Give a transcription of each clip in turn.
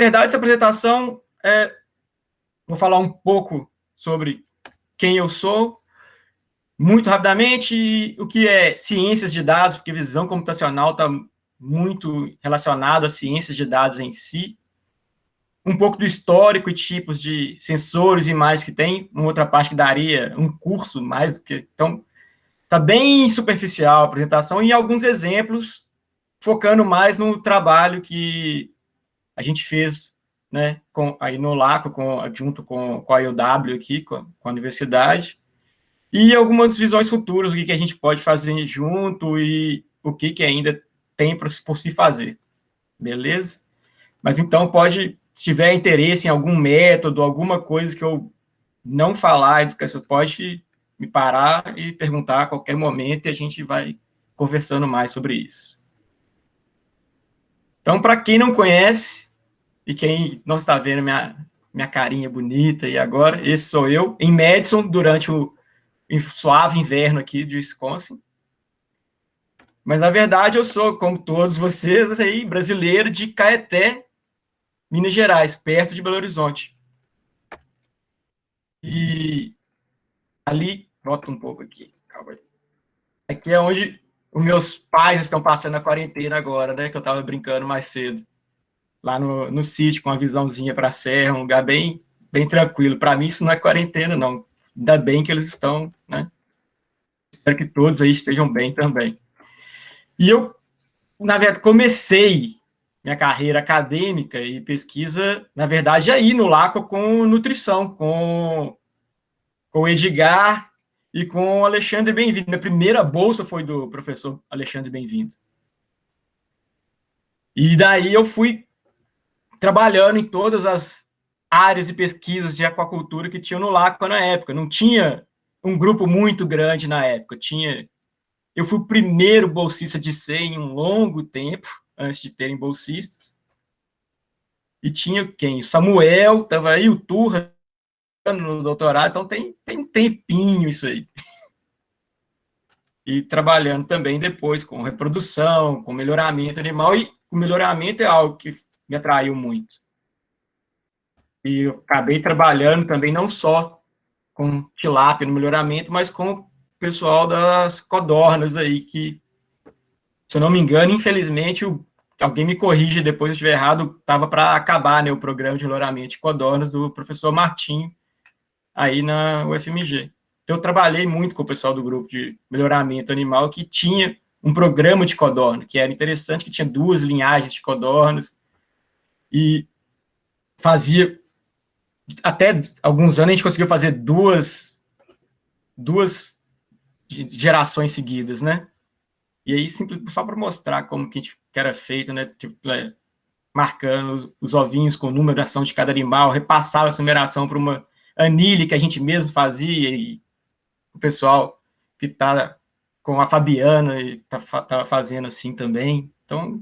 verdade, essa apresentação, vou falar um pouco sobre quem eu sou, muito rapidamente, o que é ciências de dados, porque visão computacional está muito relacionada às ciências de dados em si, um pouco do histórico e tipos de sensores e imagens que tem, uma outra parte que daria um curso mais do que... Então, está bem superficial a apresentação, e alguns exemplos, focando mais no trabalho que a gente fez, né, aí no LACO, junto com a IOW aqui, com a universidade, e algumas visões futuras, o que a gente pode fazer junto e o que ainda tem por se fazer, beleza? Mas então se tiver interesse em algum método, alguma coisa que eu não falar, você pode me parar e perguntar a qualquer momento e a gente vai conversando mais sobre isso. Então, para quem não conhece e quem não está vendo minha carinha bonita e agora, esse sou eu, em Madison, durante o suave inverno aqui de Wisconsin. Mas, na verdade, eu sou, como todos vocês aí, brasileiro de Caeté, Minas Gerais, perto de Belo Horizonte. E ali, volta um pouco aqui, calma aí. Aqui é onde os meus pais estão passando a quarentena agora, né? Que eu estava brincando mais cedo. Lá no sítio, com uma visãozinha para a serra, um lugar bem tranquilo. Para mim, isso não é quarentena, não. Ainda bem que eles estão, né? Espero que todos aí estejam bem também. E eu, na verdade, comecei minha carreira acadêmica e pesquisa, na verdade, aí no LACO com nutrição, com o Edgar e com o Alexandre Bem-vindo. Minha primeira bolsa foi do professor Alexandre Bem-vindo. E daí eu fui trabalhando em todas as áreas de pesquisas de aquacultura que tinham no LACO na época. Não tinha um grupo muito grande na época. Eu fui o primeiro bolsista de ser em um longo tempo, antes de terem bolsistas. E tinha quem? O Samuel, estava aí, o Turra no doutorado, então tem um tempinho isso aí. E trabalhando também depois com reprodução, com melhoramento animal, e o melhoramento é algo que me atraiu muito. E eu acabei trabalhando também não só com tilápia no melhoramento, mas com o pessoal das codornas aí, que, se eu não me engano, infelizmente, alguém me corrige depois se eu estiver errado, estava para acabar, né, o programa de melhoramento de codornas do professor Martim, aí na UFMG. Eu trabalhei muito com o pessoal do grupo de melhoramento animal, que tinha um programa de codorna, que era interessante, que tinha 2 linhagens de codornas, e fazia... Até alguns anos a gente conseguiu fazer duas gerações seguidas, né? E aí, só para mostrar como que era feito, né? Tipo, marcando os ovinhos com numeração de cada animal, repassava essa numeração para uma anilha que a gente mesmo fazia, e o pessoal que está com a Fabiana e estava fazendo assim também. Então,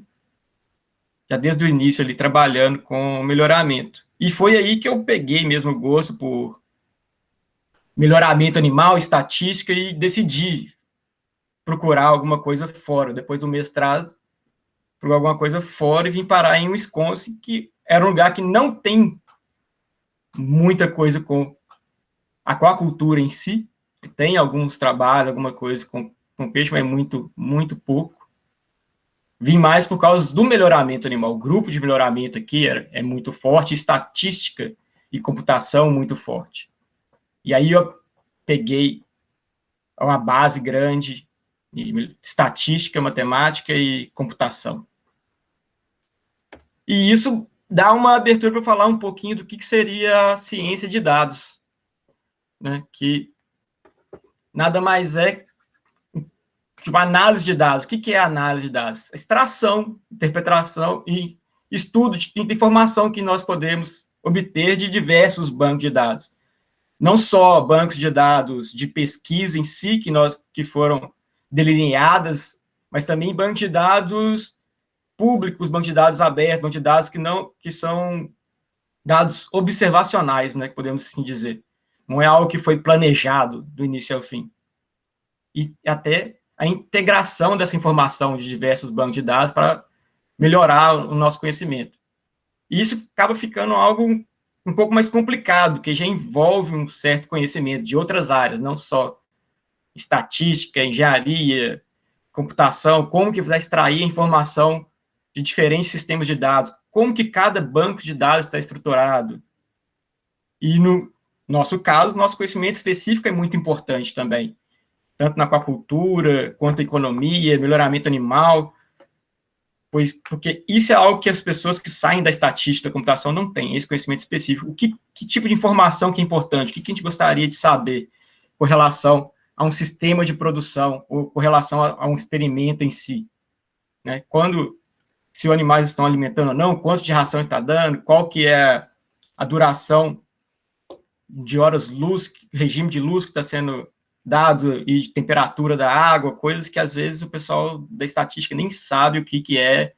já desde o início ali, trabalhando com melhoramento. E foi aí que eu peguei mesmo o gosto por melhoramento animal, estatística, e decidi procurar alguma coisa fora. Depois do mestrado, procurar alguma coisa fora e vim parar em Wisconsin, que era um lugar que não tem muita coisa com aquacultura em si. Tem alguns trabalhos, alguma coisa com peixe, mas muito pouco. Vim mais por causa do melhoramento animal. O grupo de melhoramento aqui é muito forte, estatística e computação muito forte. E aí eu peguei uma base grande de estatística, matemática e computação. E isso dá uma abertura para falar um pouquinho do que seria a ciência de dados, né? Que nada mais é tipo análise de dados. O que é análise de dados? Extração, interpretação e estudo de informação que nós podemos obter de diversos bancos de dados. Não só bancos de dados de pesquisa em si, que foram delineadas, mas também bancos de dados públicos, bancos de dados abertos, bancos de dados que são dados observacionais, né, que podemos assim dizer. Não é algo que foi planejado do início ao fim. E até a integração dessa informação de diversos bancos de dados para melhorar o nosso conhecimento. E isso acaba ficando algo um pouco mais complicado, que já envolve um certo conhecimento de outras áreas, não só estatística, engenharia, computação, como que vai extrair a informação de diferentes sistemas de dados, como que cada banco de dados está estruturado. E no nosso caso, nosso conhecimento específico é muito importante também, tanto na aquacultura, quanto na economia, melhoramento animal, porque isso é algo que as pessoas que saem da estatística da computação não têm, esse conhecimento específico. Que tipo de informação que é importante? O que a gente gostaria de saber com relação a um sistema de produção, ou com relação a um experimento em si? Né? Se os animais estão alimentando ou não, quanto de ração está dando, qual que é a duração de horas-luz, regime de luz que está sendo dado e de temperatura da água, coisas que às vezes o pessoal da estatística nem sabe o que é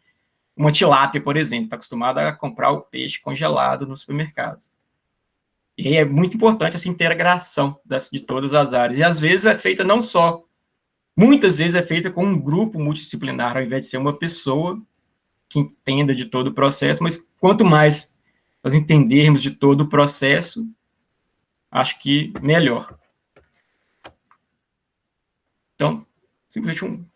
uma tilápia, por exemplo, está acostumado a comprar o peixe congelado no supermercado. E aí é muito importante essa integração de todas as áreas. E às vezes é feita não só, muitas vezes é feita com um grupo multidisciplinar, ao invés de ser uma pessoa que entenda de todo o processo, mas quanto mais nós entendermos de todo o processo, acho que melhor. Então, simplesmente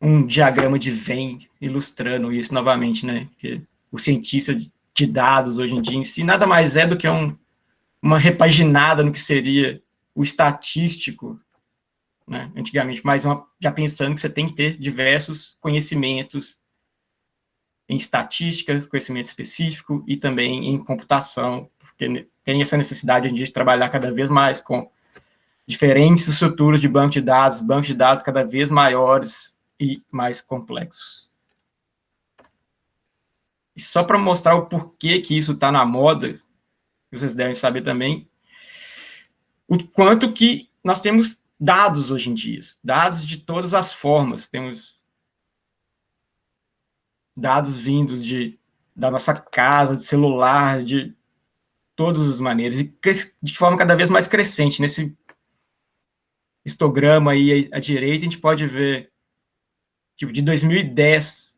um diagrama de Venn ilustrando isso novamente, né? Que o cientista de dados hoje em dia em si nada mais é do que uma repaginada no que seria o estatístico, né? Antigamente, mas já pensando que você tem que ter diversos conhecimentos em estatística, conhecimento específico e também em computação, porque tem essa necessidade de trabalhar cada vez mais com diferentes estruturas de bancos de dados cada vez maiores e mais complexos. E só para mostrar o porquê que isso está na moda, vocês devem saber também, o quanto que nós temos dados hoje em dia, dados de todas as formas, temos dados vindos da nossa casa, de celular, de todas as maneiras, e de forma cada vez mais crescente. Nesse histograma aí à direita, a gente pode ver, tipo, de 2010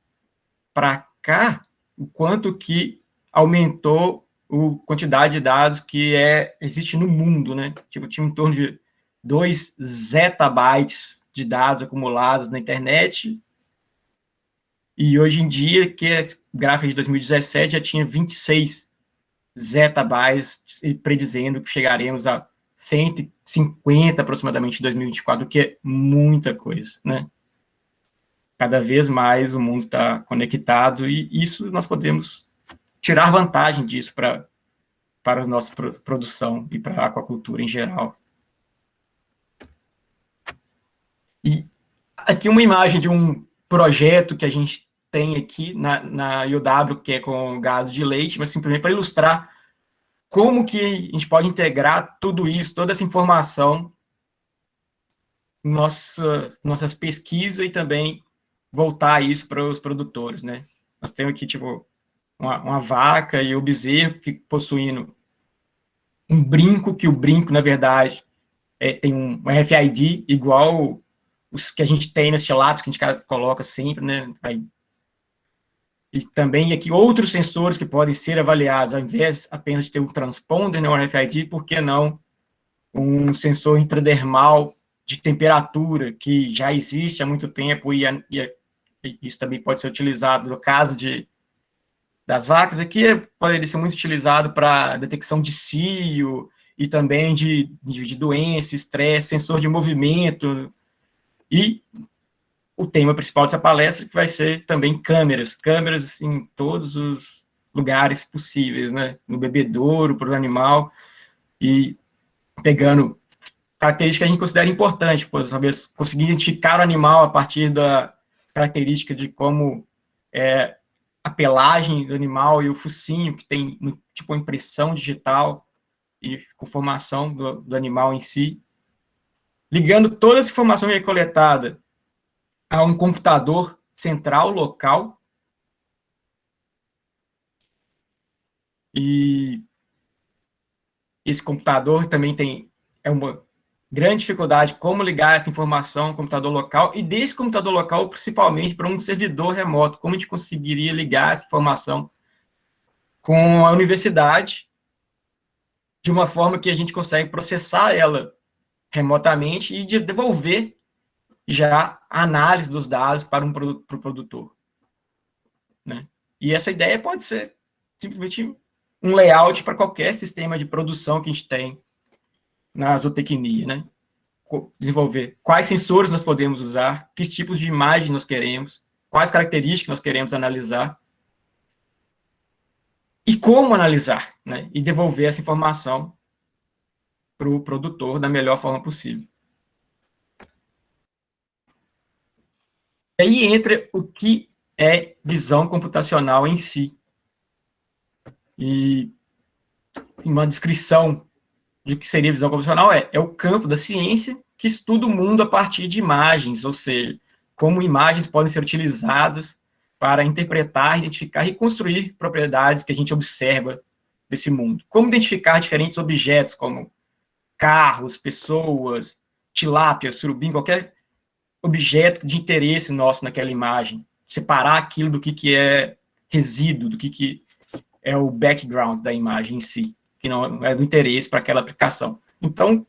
para cá, o quanto que aumentou a quantidade de dados que existe no mundo, né? Tipo, tinha em torno de 2 zettabytes de dados acumulados na internet, e hoje em dia, que é gráfica de 2017, já tinha 26 zettabytes, predizendo que chegaremos a 150 aproximadamente em 2024, que é muita coisa, né? Cada vez mais o mundo está conectado, e isso nós podemos tirar vantagem disso para a nossa produção e para a aquacultura em geral. E aqui uma imagem de um projeto que a gente tem aqui na IOW, que é com gado de leite, mas simplesmente para ilustrar como que a gente pode integrar tudo isso, toda essa informação, nossas pesquisas, e também voltar isso para os produtores, né? Nós temos aqui, tipo, uma vaca e o bezerro que possuindo um brinco, que o brinco, na verdade, tem um RFID igual os que a gente tem nas tilápias, que a gente coloca sempre, né? E também aqui outros sensores que podem ser avaliados, ao invés apenas de ter um transponder, né, um RFID, por que não um sensor intradermal de temperatura, que já existe há muito tempo, e isso também pode ser utilizado no caso das vacas. Aqui poderia ser muito utilizado para detecção de cio, e também de doença, estresse, sensor de movimento, e o tema principal dessa palestra, que vai ser também câmeras em todos os lugares possíveis, né? No bebedouro, para o animal, e pegando características que a gente considera importante, talvez conseguir identificar o animal a partir da característica de como é a pelagem do animal e o focinho, que tem tipo impressão digital e com formação do animal em si, ligando toda essa informação que é coletada a um computador central, local, e esse computador também é uma grande dificuldade como ligar essa informação ao computador local, e desse computador local, principalmente, para um servidor remoto, como a gente conseguiria ligar essa informação com a universidade, de uma forma que a gente consegue processar ela remotamente e devolver já a análise dos dados para o produtor, né? E essa ideia pode ser simplesmente um layout para qualquer sistema de produção que a gente tem na zootecnia, né? Desenvolver quais sensores nós podemos usar, que tipos de imagem nós queremos, quais características nós queremos analisar, e como analisar, né? E devolver essa informação para o produtor da melhor forma possível. Aí entra o que é visão computacional em si. E uma descrição de que seria visão computacional é o campo da ciência que estuda o mundo a partir de imagens, ou seja, como imagens podem ser utilizadas para interpretar, identificar e reconstruir propriedades que a gente observa desse mundo. Como identificar diferentes objetos, como carros, pessoas, tilápia, surubim, qualquer objeto de interesse nosso naquela imagem. Separar aquilo do que é resíduo, do que é o background da imagem em si, que não é do interesse para aquela aplicação. Então,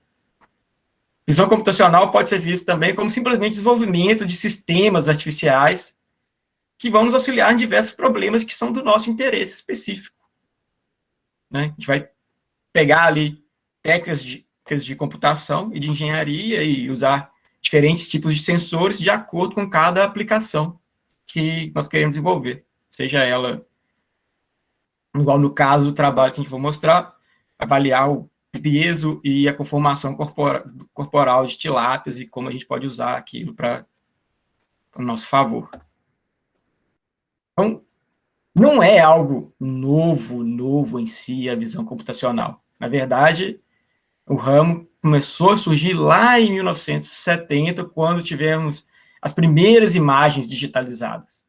visão computacional pode ser vista também como simplesmente desenvolvimento de sistemas artificiais que vão nos auxiliar em diversos problemas que são do nosso interesse específico, né? A gente vai pegar ali técnicas de computação e de engenharia e usar diferentes tipos de sensores de acordo com cada aplicação que nós queremos desenvolver, seja ela, igual no caso do trabalho que a gente vai mostrar, avaliar o peso e a conformação corporal de tilápias e como a gente pode usar aquilo para o nosso favor. Então, não é algo novo em si a visão computacional. Na verdade, o ramo começou a surgir lá em 1970, quando tivemos as primeiras imagens digitalizadas.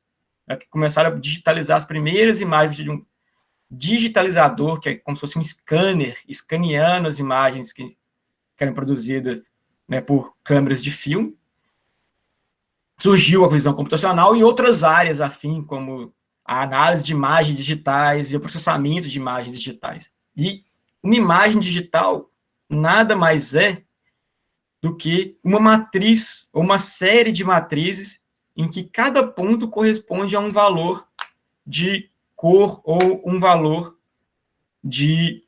Começaram a digitalizar as primeiras imagens de um digitalizador, que é como se fosse um scanner, escaneando as imagens que eram produzidas, né, por câmeras de filme. Surgiu a visão computacional e outras áreas afim, como a análise de imagens digitais e o processamento de imagens digitais. E uma imagem digital nada mais é do que uma matriz, ou uma série de matrizes, em que cada ponto corresponde a um valor de cor ou um valor de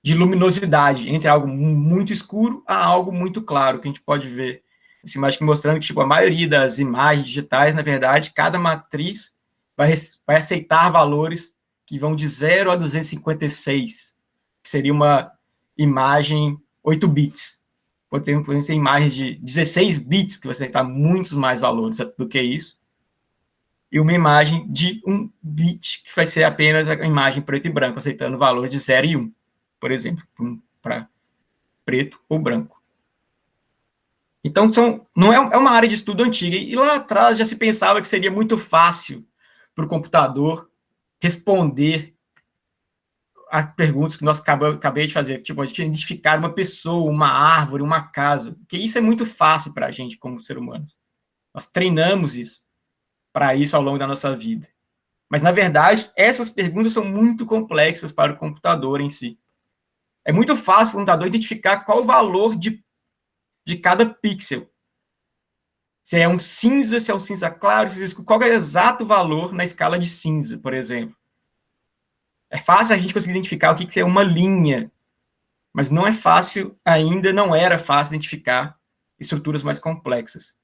luminosidade, entre algo muito escuro a algo muito claro, que a gente pode ver essa imagem aqui mostrando que, tipo, a maioria das imagens digitais, na verdade, cada matriz vai aceitar valores que vão de 0 a 256, que seria uma imagem 8 bits. Podem ser imagens de 16 bits, que vai aceitar muitos mais valores do que isso, e uma imagem de 1 bit, que vai ser apenas a imagem preto e branco, aceitando o valor de 0 e 1, por exemplo, para preto ou branco. Então, não é uma área de estudo antiga, e lá atrás já se pensava que seria muito fácil para o computador responder a perguntas que nós acabei de fazer, tipo, a gente identificar uma pessoa, uma árvore, uma casa, porque isso é muito fácil para a gente como ser humano. Nós treinamos isso, para isso ao longo da nossa vida. Mas, na verdade, essas perguntas são muito complexas para o computador em si. É muito fácil para o computador identificar qual o valor de cada pixel. Se é um cinza, se é um cinza claro, qual é o exato valor na escala de cinza, por exemplo. É fácil a gente conseguir identificar o que é uma linha, mas não é fácil, ainda não era fácil identificar estruturas mais complexas.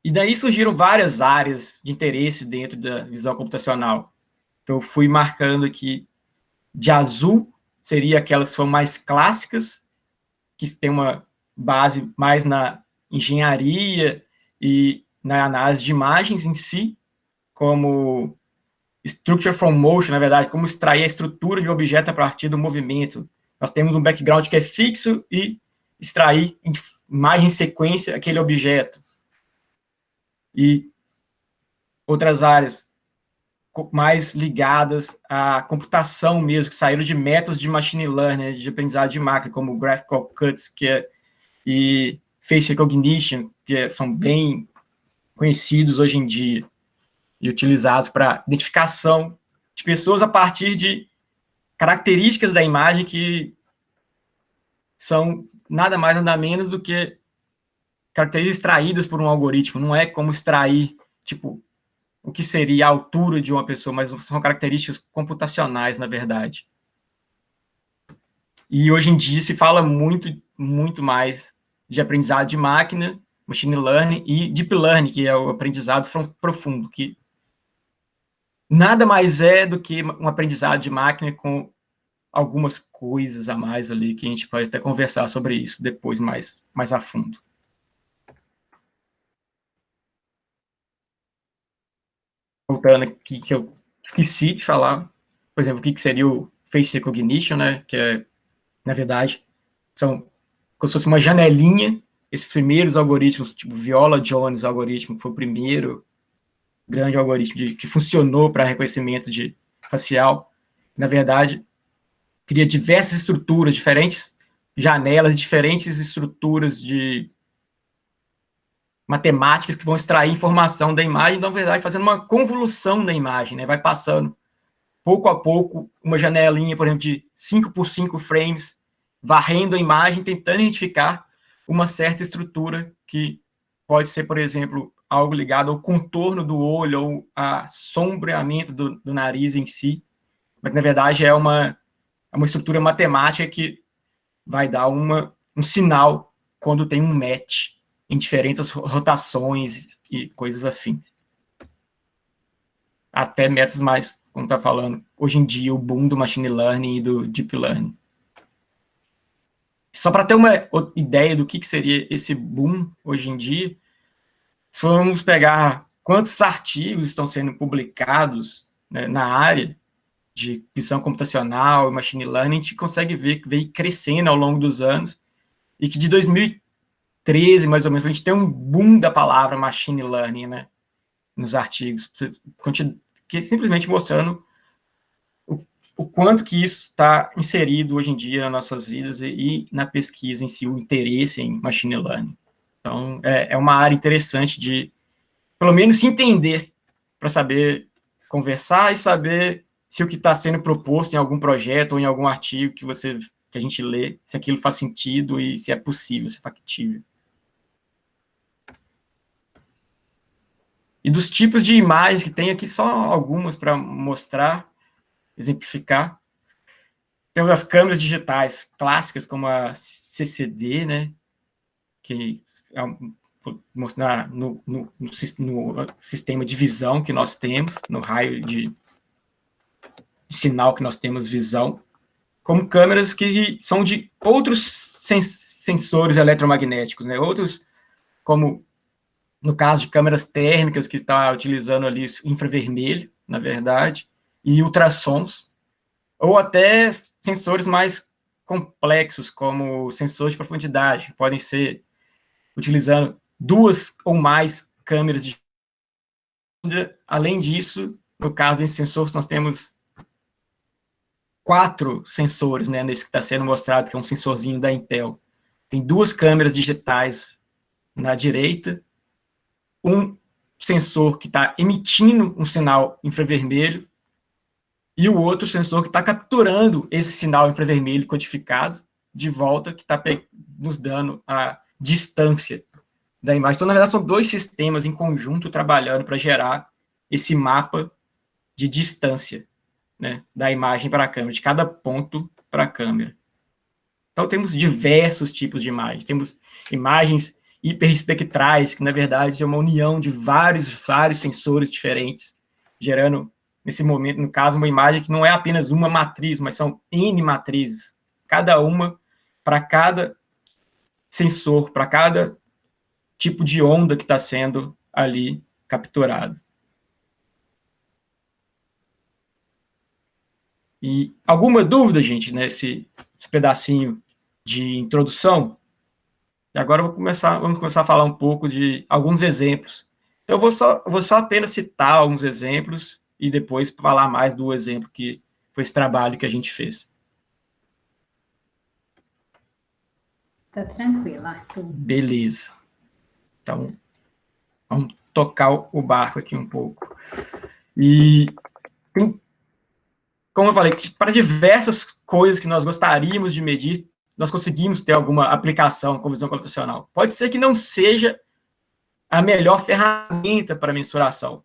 E daí surgiram várias áreas de interesse dentro da visão computacional. Então, eu fui marcando aqui de azul, seria aquelas que são mais clássicas, que tem uma base mais na engenharia e na análise de imagens em si, como Structure from Motion, na verdade, como extrair a estrutura de um objeto a partir do movimento. Nós temos um background que é fixo e extrair em imagem em sequência aquele objeto. E outras áreas mais ligadas à computação mesmo, que saíram de métodos de machine learning, de aprendizado de máquina, como graphical cuts e face recognition, que são bem conhecidos hoje em dia e utilizados para identificação de pessoas a partir de características da imagem que são nada mais, nada menos do que características extraídas por um algoritmo. Não é como extrair, tipo, o que seria a altura de uma pessoa, mas são características computacionais, na verdade. E hoje em dia se fala muito mais de aprendizado de máquina, machine learning e deep learning, que é o aprendizado profundo, que nada mais é do que um aprendizado de máquina com algumas coisas a mais ali, que a gente pode até conversar sobre isso depois mais a fundo. Voltando aqui, que eu esqueci de falar, por exemplo, o que seria o face recognition, né, que é, na verdade, são como se fosse uma janelinha, esses primeiros algoritmos, tipo Viola-Jones algoritmo, que foi o primeiro grande algoritmo que funcionou para reconhecimento de facial, na verdade, cria diversas estruturas, diferentes janelas, diferentes estruturas de matemáticas que vão extrair informação da imagem, na verdade, fazendo uma convolução da imagem, né? Vai passando, pouco a pouco, uma janelinha, por exemplo, de 5 por 5 frames, varrendo a imagem, tentando identificar uma certa estrutura que pode ser, por exemplo, algo ligado ao contorno do olho ou a sombreamento do nariz em si, mas, na verdade, é uma estrutura matemática que vai dar um sinal quando tem um match em diferentes rotações e coisas afins. Até métodos mais, como está falando, hoje em dia, o boom do machine learning e do deep learning. Só para ter uma ideia do que seria esse boom hoje em dia, se formos pegar quantos artigos estão sendo publicados, né, na área de visão computacional e machine learning, a gente consegue ver que veio crescendo ao longo dos anos, e que de 2013, mais ou menos, a gente tem um boom da palavra machine learning, né, nos artigos, que é simplesmente mostrando o quanto que isso está inserido hoje em dia nas nossas vidas e na pesquisa em si, o interesse em machine learning. Então, é uma área interessante de, pelo menos, se entender, para saber conversar e saber se o que está sendo proposto em algum projeto ou em algum artigo que a gente lê, se aquilo faz sentido e se é possível, se é factível. E dos tipos de imagens que tem aqui, só algumas para mostrar, exemplificar. Temos as câmeras digitais clássicas, como a CCD, né, que é mostrar no sistema de visão que nós temos, no raio de sinal que nós temos visão, como câmeras que são de outros sensores eletromagnéticos, né, outros, como no caso de câmeras térmicas, que está utilizando ali infravermelho, na verdade, e ultrassons, ou até sensores mais complexos, como sensores de profundidade, que podem ser utilizando 2 ou mais câmeras de... Além disso, no caso desse sensor, nós temos 4 sensores, né, nesse que está sendo mostrado, que é um sensorzinho da Intel. Tem 2 câmeras digitais na direita, um sensor que está emitindo um sinal infravermelho, e o outro sensor que está capturando esse sinal infravermelho codificado de volta, que está nos dando a distância da imagem. Então, na verdade, são 2 sistemas em conjunto trabalhando para gerar esse mapa de distância, né, da imagem para a câmera, de cada ponto para a câmera. Então, temos diversos tipos de imagens. Temos imagens hiperespectrais, que, na verdade, é uma união de vários sensores diferentes, gerando, nesse momento, no caso, uma imagem que não é apenas uma matriz, mas são N matrizes, cada uma para cada sensor, para cada tipo de onda que está sendo ali capturado. E alguma dúvida, gente, nesse pedacinho de introdução? E agora vamos começar a falar um pouco de alguns exemplos. Então, eu vou só apenas citar alguns exemplos e depois falar mais do exemplo que foi esse trabalho que a gente fez. Tá tranquilo, Arthur. Beleza. Então, vamos tocar o barco aqui um pouco. E tem como eu falei, para diversas coisas que nós gostaríamos de medir, nós conseguimos ter alguma aplicação com visão computacional. Pode ser que não seja a melhor ferramenta para mensuração,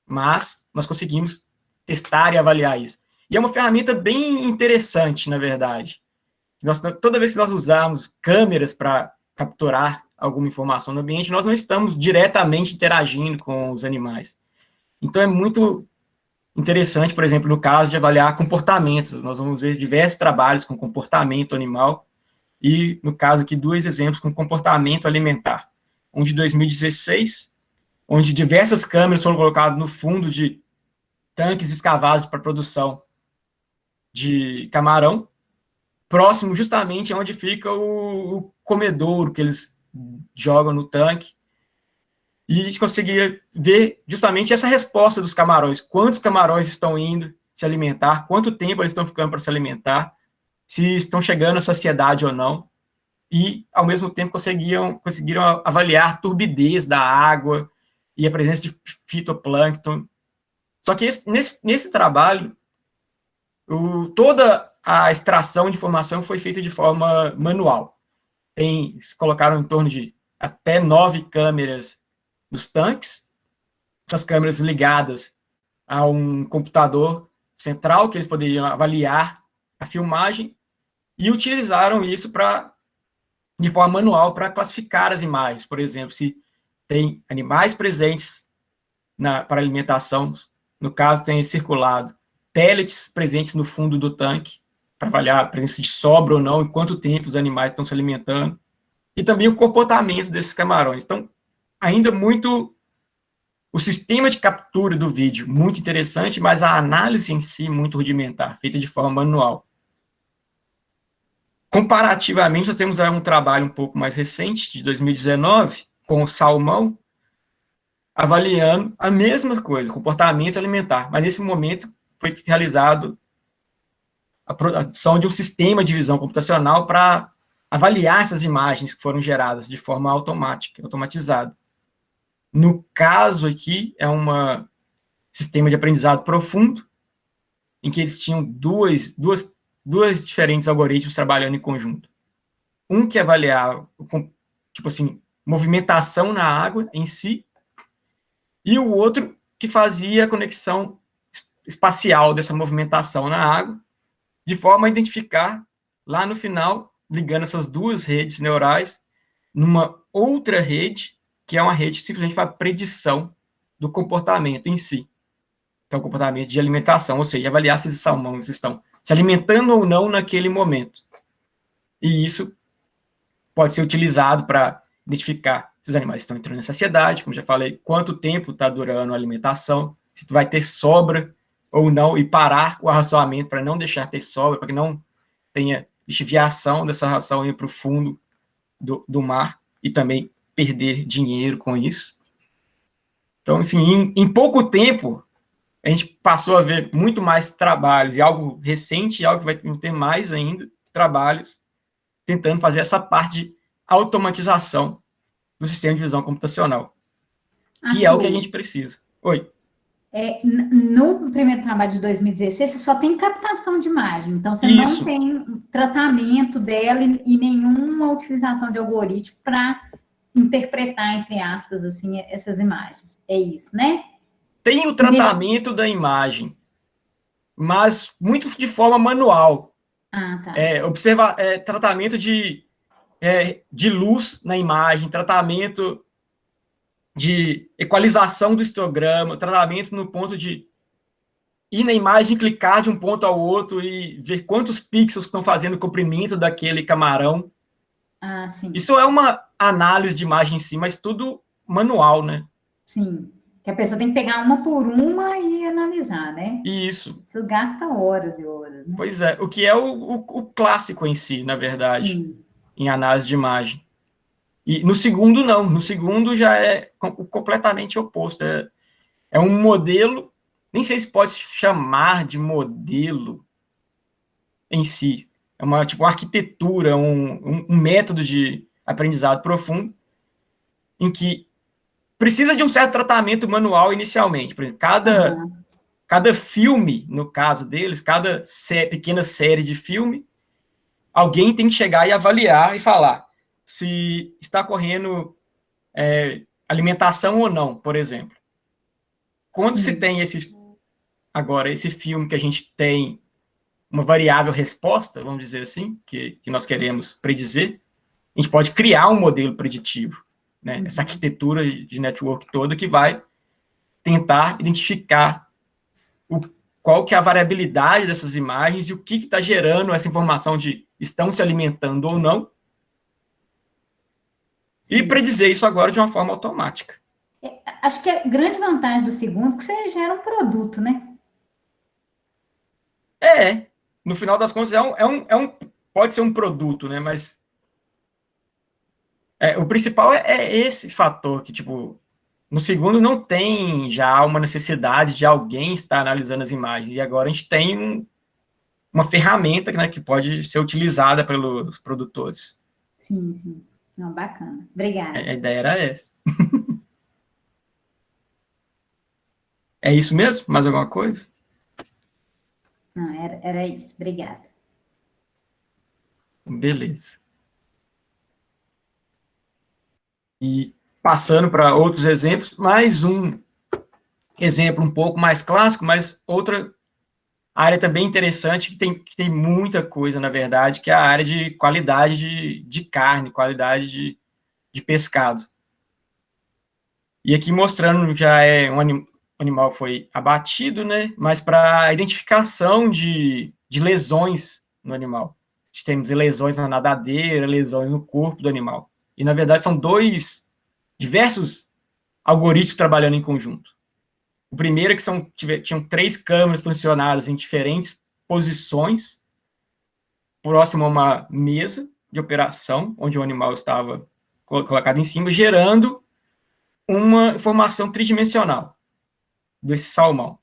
mas nós conseguimos testar e avaliar isso. E é uma ferramenta bem interessante, na verdade. Toda vez que nós usamos câmeras para capturar alguma informação no ambiente, nós não estamos diretamente interagindo com os animais. Então, é muito interessante, por exemplo, no caso de avaliar comportamentos. Nós vamos ver diversos trabalhos com comportamento animal e, no caso aqui, 2 exemplos com comportamento alimentar. Um de 2016, onde diversas câmeras foram colocadas no fundo de tanques escavados para produção de camarão, próximo justamente onde fica o comedouro que eles jogam no tanque. E a gente conseguia ver justamente essa resposta dos camarões. Quantos camarões estão indo se alimentar, quanto tempo eles estão ficando para se alimentar, se estão chegando à saciedade ou não. E, ao mesmo tempo, conseguiram avaliar a turbidez da água e a presença de fitoplâncton. Só que nesse trabalho, toda a extração de informação foi feita de forma manual. Eles colocaram em torno de até 9 câmeras nos tanques, essas câmeras ligadas a um computador central, que eles poderiam avaliar a filmagem, e utilizaram isso de forma manual para classificar as imagens. Por exemplo, se tem animais presentes para alimentação, no caso, tem circulado pellets presentes no fundo do tanque, para avaliar a presença de sobra ou não, em quanto tempo os animais estão se alimentando, e também o comportamento desses camarões. Então, ainda muito o sistema de captura do vídeo, muito interessante, mas a análise em si, muito rudimentar, feita de forma manual. Comparativamente, nós temos um trabalho um pouco mais recente, de 2019, com o salmão, avaliando a mesma coisa, comportamento alimentar, mas nesse momento foi realizado a produção de um sistema de visão computacional para avaliar essas imagens que foram geradas de forma automatizada. No caso aqui, é um sistema de aprendizado profundo, em que eles tinham duas diferentes algoritmos trabalhando em conjunto. Um que avaliava, tipo assim, movimentação na água em si, e o outro que fazia a conexão espacial dessa movimentação na água, de forma a identificar, lá no final, ligando essas duas redes neurais, numa outra rede, que é uma rede simplesmente para predição do comportamento em si. Então, o comportamento de alimentação, ou seja, avaliar se esses salmões estão se alimentando ou não naquele momento. E isso pode ser utilizado para identificar se os animais estão entrando em saciedade, como já falei, quanto tempo está durando a alimentação, se vai ter sobra ou não, e parar o arraçoamento para não deixar ter sobra, para que não tenha desviação dessa ração ir para o fundo do mar, e também perder dinheiro com isso. Então, assim, em pouco tempo, a gente passou a ver muito mais trabalhos, e algo recente, e algo que vai ter mais ainda, trabalhos tentando fazer essa parte de automatização do sistema de visão computacional, que é o que a gente precisa. Oi. No primeiro trabalho de 2016, você só tem captação de imagem, então você Isso. não tem tratamento dela e nenhuma utilização de algoritmo para interpretar, entre aspas, assim, essas imagens. É isso, né? Tem o tratamento da imagem, mas muito de forma manual. Ah, tá. Tratamento de luz na imagem, tratamento de equalização do histograma, tratamento no ponto de ir na imagem, clicar de um ponto ao outro e ver quantos pixels estão fazendo o comprimento daquele camarão. Ah, sim. Isso é uma análise de imagem em si, mas tudo manual, né? Sim. Que a pessoa tem que pegar uma por uma e analisar, né? Isso. Isso gasta horas e horas, né? Pois é, o que é o clássico em si, na verdade, em análise de imagem. E no segundo, não. No segundo já é completamente oposto. É um modelo, nem sei se pode chamar de modelo em si. É uma arquitetura, um método de aprendizado profundo, em que precisa de um certo tratamento manual inicialmente. Por exemplo, cada filme, no caso deles, cada pequena série de filme, alguém tem que chegar e avaliar e falar se está ocorrendo alimentação ou não, por exemplo. Quando se Sim. tem esse filme que a gente tem uma variável resposta, vamos dizer assim, que nós queremos predizer, a gente pode criar um modelo preditivo, né? Essa arquitetura de network toda que vai tentar identificar qual que é a variabilidade dessas imagens e o que está gerando essa informação de estão se alimentando ou não, Sim. e predizer isso agora de uma forma automática. Acho que a grande vantagem do segundo é que você gera um produto, né? No final das contas, pode ser um produto, né? Mas o principal é esse fator que, tipo, no segundo não tem já uma necessidade de alguém estar analisando as imagens, e agora a gente tem uma ferramenta, né, que pode ser utilizada pelos produtores. Sim, sim. Não, bacana. Obrigada. A ideia era essa. É isso mesmo? Mais alguma coisa? Não, era isso. Obrigada. Beleza. E passando para outros exemplos, mais um exemplo um pouco mais clássico, mas outra área também interessante, que tem muita coisa, na verdade, que é a área de qualidade de carne, qualidade de pescado. E aqui mostrando já um animal foi abatido, né? Mas para a identificação de lesões no animal. Temos lesões na nadadeira, lesões no corpo do animal. E, na verdade, são diversos algoritmos trabalhando em conjunto. O primeiro é que tinham 3 câmeras posicionadas em diferentes posições, próximo a uma mesa de operação, onde o animal estava colocado em cima, gerando uma informação tridimensional desse salmão.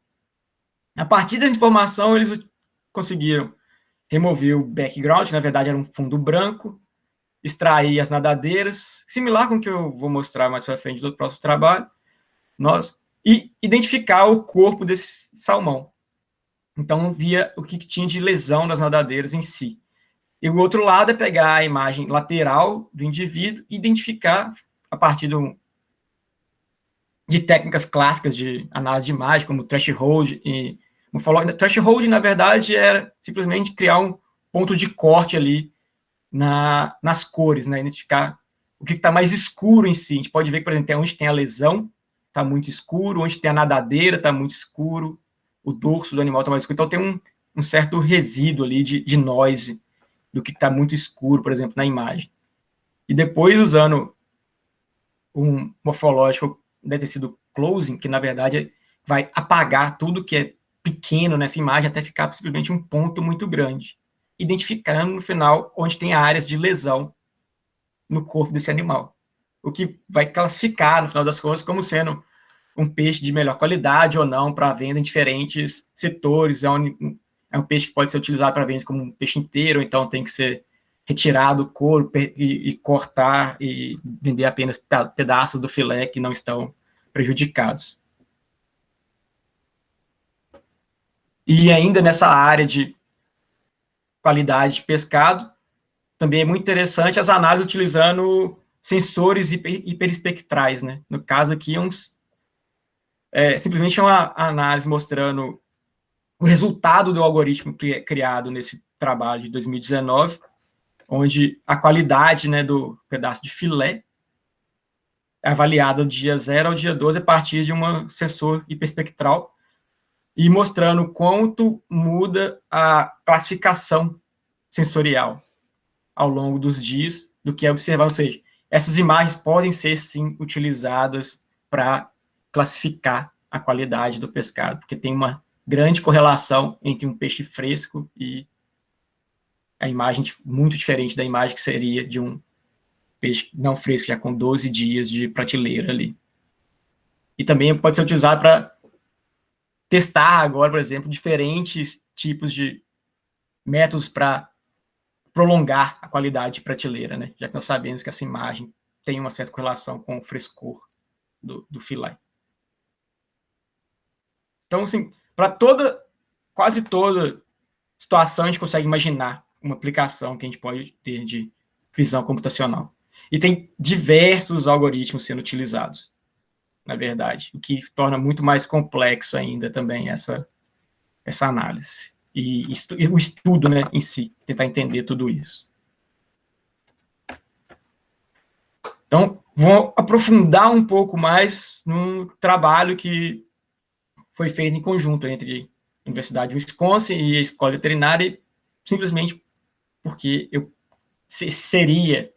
A partir dessa informação, eles conseguiram remover o background, na verdade era um fundo branco, extrair as nadadeiras, similar com o que eu vou mostrar mais para frente do próximo trabalho, e identificar o corpo desse salmão. Então, via o que tinha de lesão nas nadadeiras em si. E o outro lado é pegar a imagem lateral do indivíduo e identificar, a partir de técnicas clássicas de análise de imagem, como threshold e threshold, na verdade, era simplesmente criar um ponto de corte ali nas cores, né? Identificar o que está mais escuro em si. A gente pode ver, por exemplo, onde tem a lesão, está muito escuro, onde tem a nadadeira, está muito escuro, o dorso do animal está mais escuro. Então, tem um certo resíduo ali de noise do que está muito escuro, por exemplo, na imagem. E depois, usando um morfológico, deve ter sido closing, que, na verdade, vai apagar tudo que é pequeno nessa imagem até ficar simplesmente um ponto muito grande, identificando, no final, onde tem áreas de lesão no corpo desse animal. O que vai classificar, no final das contas, como sendo um peixe de melhor qualidade ou não para venda em diferentes setores. É um peixe que pode ser utilizado para venda como um peixe inteiro, então tem que ser retirado o couro e cortar e vender apenas pedaços do filé que não estão prejudicados. E ainda nessa área de qualidade de pescado, também é muito interessante as análises utilizando sensores hiperespectrais, né? No caso aqui, simplesmente uma análise mostrando o resultado do algoritmo criado nesse trabalho de 2019, onde a qualidade, né, do pedaço de filé é avaliada do dia 0 ao dia 12 a partir de um sensor hiperespectral e mostrando quanto muda a classificação sensorial ao longo dos dias do que é observado. Ou seja, essas imagens podem ser, sim, utilizadas para classificar a qualidade do pescado, porque tem uma grande correlação entre um peixe fresco e a imagem muito diferente da imagem que seria de um peixe não fresco, já com 12 dias de prateleira ali. E também pode ser utilizado para testar agora, por exemplo, diferentes tipos de métodos para prolongar a qualidade de prateleira, né? Já que nós sabemos que essa imagem tem uma certa correlação com o frescor do filé. Então, assim, para quase toda situação a gente consegue imaginar uma aplicação que a gente pode ter de visão computacional. E tem diversos algoritmos sendo utilizados, na verdade, o que torna muito mais complexo ainda também essa análise. E o estudo, né, em si, tentar entender tudo isso. Então, vou aprofundar um pouco mais num trabalho que foi feito em conjunto entre a Universidade de Wisconsin e a Escola Veterinária, simplesmente porque seria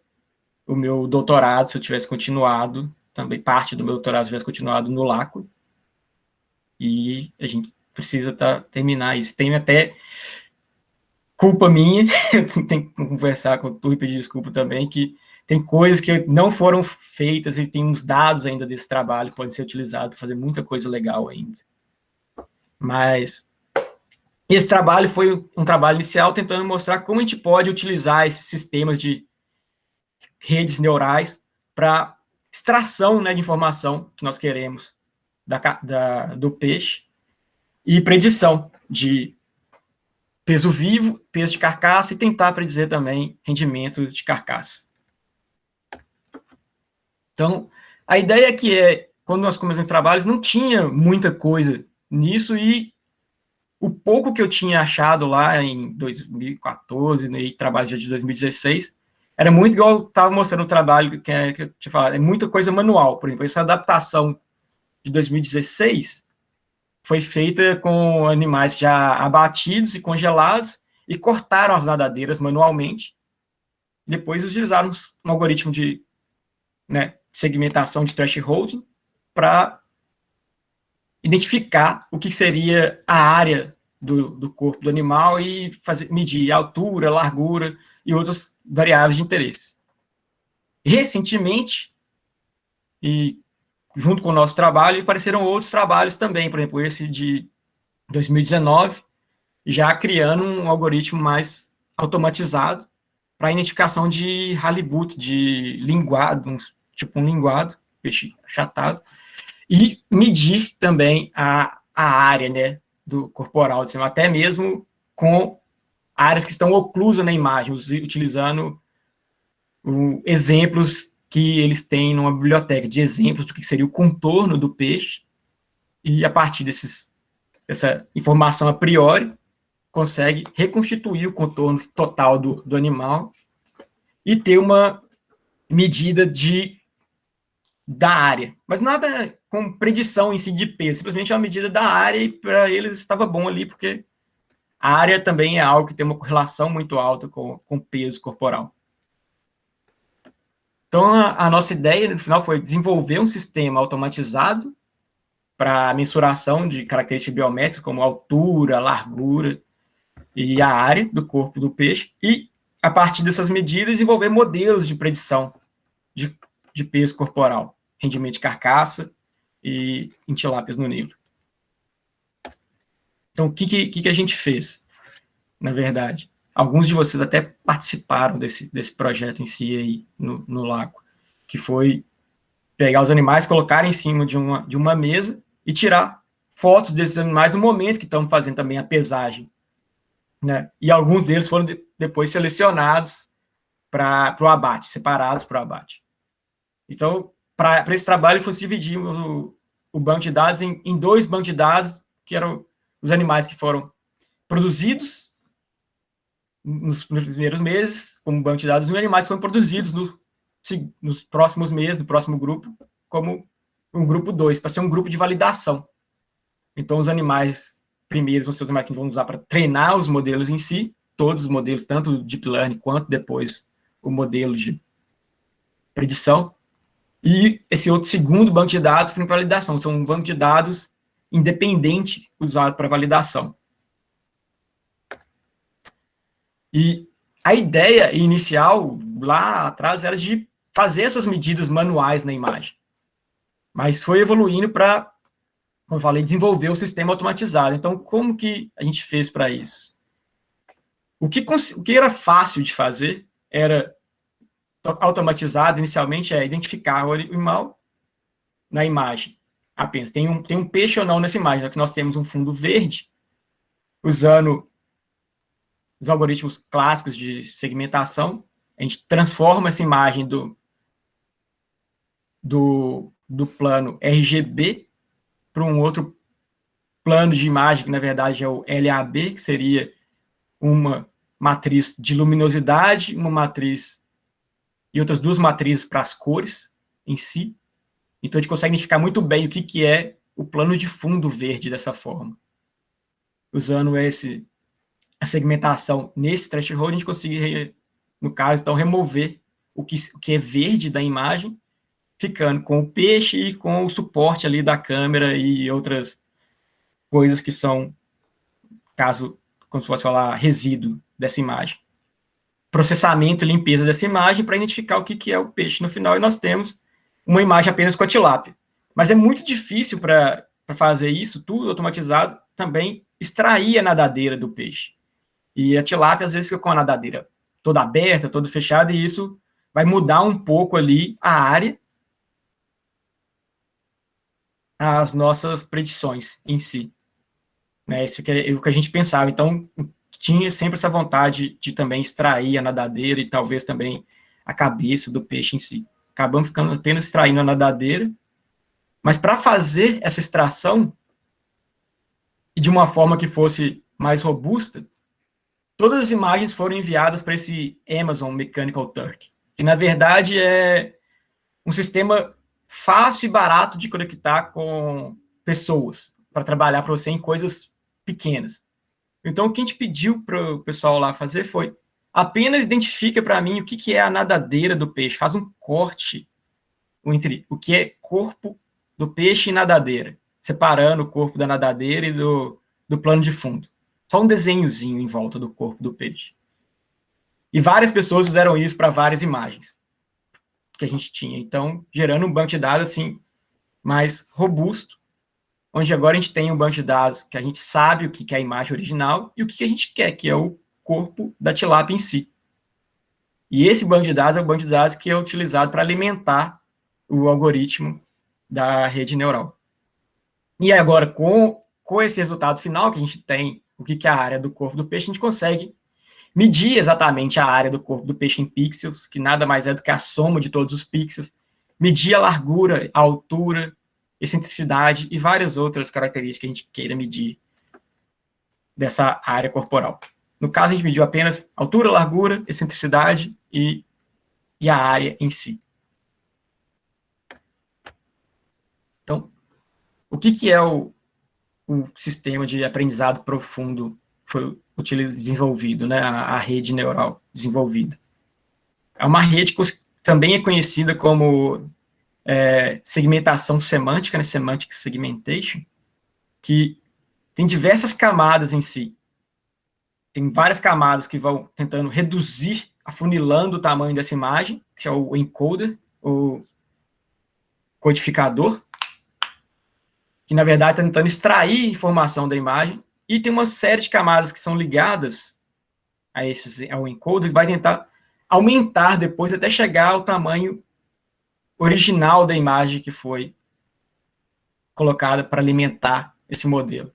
o meu doutorado se eu tivesse continuado, também parte do meu doutorado tivesse continuado no LACO, e a gente precisa terminar isso. Tem até culpa minha, tem que conversar com tu e pedir desculpa também, que tem coisas que não foram feitas e tem uns dados ainda desse trabalho que podem ser utilizados para fazer muita coisa legal ainda. Mas esse trabalho foi um trabalho inicial tentando mostrar como a gente pode utilizar esses sistemas de redes neurais para extração, né, de informação que nós queremos do peixe e predição de peso vivo, peso de carcaça e tentar predizer também rendimento de carcaça. Então, a ideia é que quando nós começamos os trabalhos, não tinha muita coisa nisso e o pouco que eu tinha achado lá em 2014, né, e trabalho já de 2016, era muito igual eu estava mostrando o trabalho que eu te falado, é muita coisa manual. Por exemplo, essa adaptação de 2016 foi feita com animais já abatidos e congelados e cortaram as nadadeiras manualmente. Depois utilizaram um algoritmo de, né, segmentação de thresholding para identificar o que seria a área do corpo do animal e medir a altura, largura e outras variáveis de interesse. Recentemente, e junto com o nosso trabalho, apareceram outros trabalhos também, por exemplo, esse de 2019, já criando um algoritmo mais automatizado para a identificação de halibut, de linguado, tipo um linguado, peixe achatado, e medir também a área, né, do corporal, até mesmo com áreas que estão oclusas na imagem, utilizando exemplos que eles têm numa biblioteca, de exemplos do que seria o contorno do peixe, e a partir dessa informação a priori, consegue reconstituir o contorno total do animal e ter uma medida da área. Mas nada com predição em si de peso, simplesmente é uma medida da área e para eles estava bom ali, porque a área também é algo que tem uma correlação muito alta com o peso corporal. Então, a nossa ideia, no final, foi desenvolver um sistema automatizado para mensuração de características biométricas, como altura, largura e a área do corpo do peixe, e, a partir dessas medidas, desenvolver modelos de predição de peso corporal, rendimento de carcaça e em tilápias no Nilo. Então, o que a gente fez, na verdade? Alguns de vocês até participaram desse projeto em si aí no lago, que foi pegar os animais, colocar em cima de uma mesa e tirar fotos desses animais no momento que estão fazendo também a pesagem, né? E alguns deles foram depois selecionados para o abate, separados para o abate. Então, para esse trabalho, foi dividir o banco de dados em dois bancos de dados, que eram os animais que foram produzidos nos primeiros meses, como banco de dados, e os animais que foram produzidos nos próximos meses, no próximo grupo, como um grupo 2, para ser um grupo de validação. Então, os animais primeiros vão ser os animais que vão usar para treinar os modelos em si, todos os modelos, tanto o Deep Learning quanto depois o modelo de predição. E esse outro segundo banco de dados para validação. São um banco de dados independente usado para validação. E a ideia inicial, lá atrás, era de fazer essas medidas manuais na imagem. Mas foi evoluindo para, como eu falei, desenvolver o sistema automatizado. Então, como que a gente fez para isso? O que era fácil de fazer era automatizado inicialmente, identificar o animal na imagem, apenas. Tem um peixe ou não nessa imagem, já que nós temos um fundo verde, usando os algoritmos clássicos de segmentação, a gente transforma essa imagem do plano RGB para um outro plano de imagem, que na verdade é o LAB, que seria uma matriz de luminosidade, uma matriz e outras duas matrizes para as cores em si. Então a gente consegue identificar muito bem o que é o plano de fundo verde dessa forma. Usando a segmentação nesse threshold, a gente consegue, no caso, então, remover o que é verde da imagem, ficando com o peixe e com o suporte ali da câmera e outras coisas que são, caso, como se fosse falar, resíduo dessa imagem. Processamento e limpeza dessa imagem para identificar o que é o peixe no final, e nós temos uma imagem apenas com a tilápia. Mas é muito difícil para fazer isso, tudo automatizado, também extrair a nadadeira do peixe. E a tilápia, às vezes, fica com a nadadeira toda aberta, toda fechada, e isso vai mudar um pouco ali a área, as nossas predições em si. Né? Esse que é o que a gente pensava. Então, tinha sempre essa vontade de também extrair a nadadeira e talvez também a cabeça do peixe em si. Acabamos ficando apenas extraindo a nadadeira, mas para fazer essa extração, e de uma forma que fosse mais robusta, todas as imagens foram enviadas para esse Amazon Mechanical Turk, que na verdade é um sistema fácil e barato de conectar com pessoas, para trabalhar para você em coisas pequenas. Então, o que a gente pediu para o pessoal lá fazer foi, apenas identifica para mim o que é a nadadeira do peixe, faz um corte entre o que é corpo do peixe e nadadeira, separando o corpo da nadadeira e do plano de fundo. Só um desenhozinho em volta do corpo do peixe. E várias pessoas fizeram isso para várias imagens que a gente tinha. Então, gerando um banco de dados assim, mais robusto, onde agora a gente tem um banco de dados que a gente sabe o que é a imagem original e o que a gente quer, que é o corpo da tilápia em si. E esse banco de dados é o banco de dados que é utilizado para alimentar o algoritmo da rede neural. E agora, com esse resultado final que a gente tem, o que é a área do corpo do peixe, a gente consegue medir exatamente a área do corpo do peixe em pixels, que nada mais é do que a soma de todos os pixels, medir a largura, a altura, excentricidade e várias outras características que a gente queira medir dessa área corporal. No caso, a gente mediu apenas altura, largura, excentricidade e a área em si. Então, o que é o sistema de aprendizado profundo que foi desenvolvido, né? A rede neural desenvolvida? É uma rede que também é conhecida como segmentação semântica, né? Semantic Segmentation, que tem diversas camadas em si. Tem várias camadas que vão tentando reduzir, afunilando o tamanho dessa imagem, que é o encoder, o codificador, que na verdade está tentando extrair informação da imagem, e tem uma série de camadas que são ligadas ao encoder, que vai tentar aumentar depois até chegar ao tamanho original da imagem que foi colocada para alimentar esse modelo,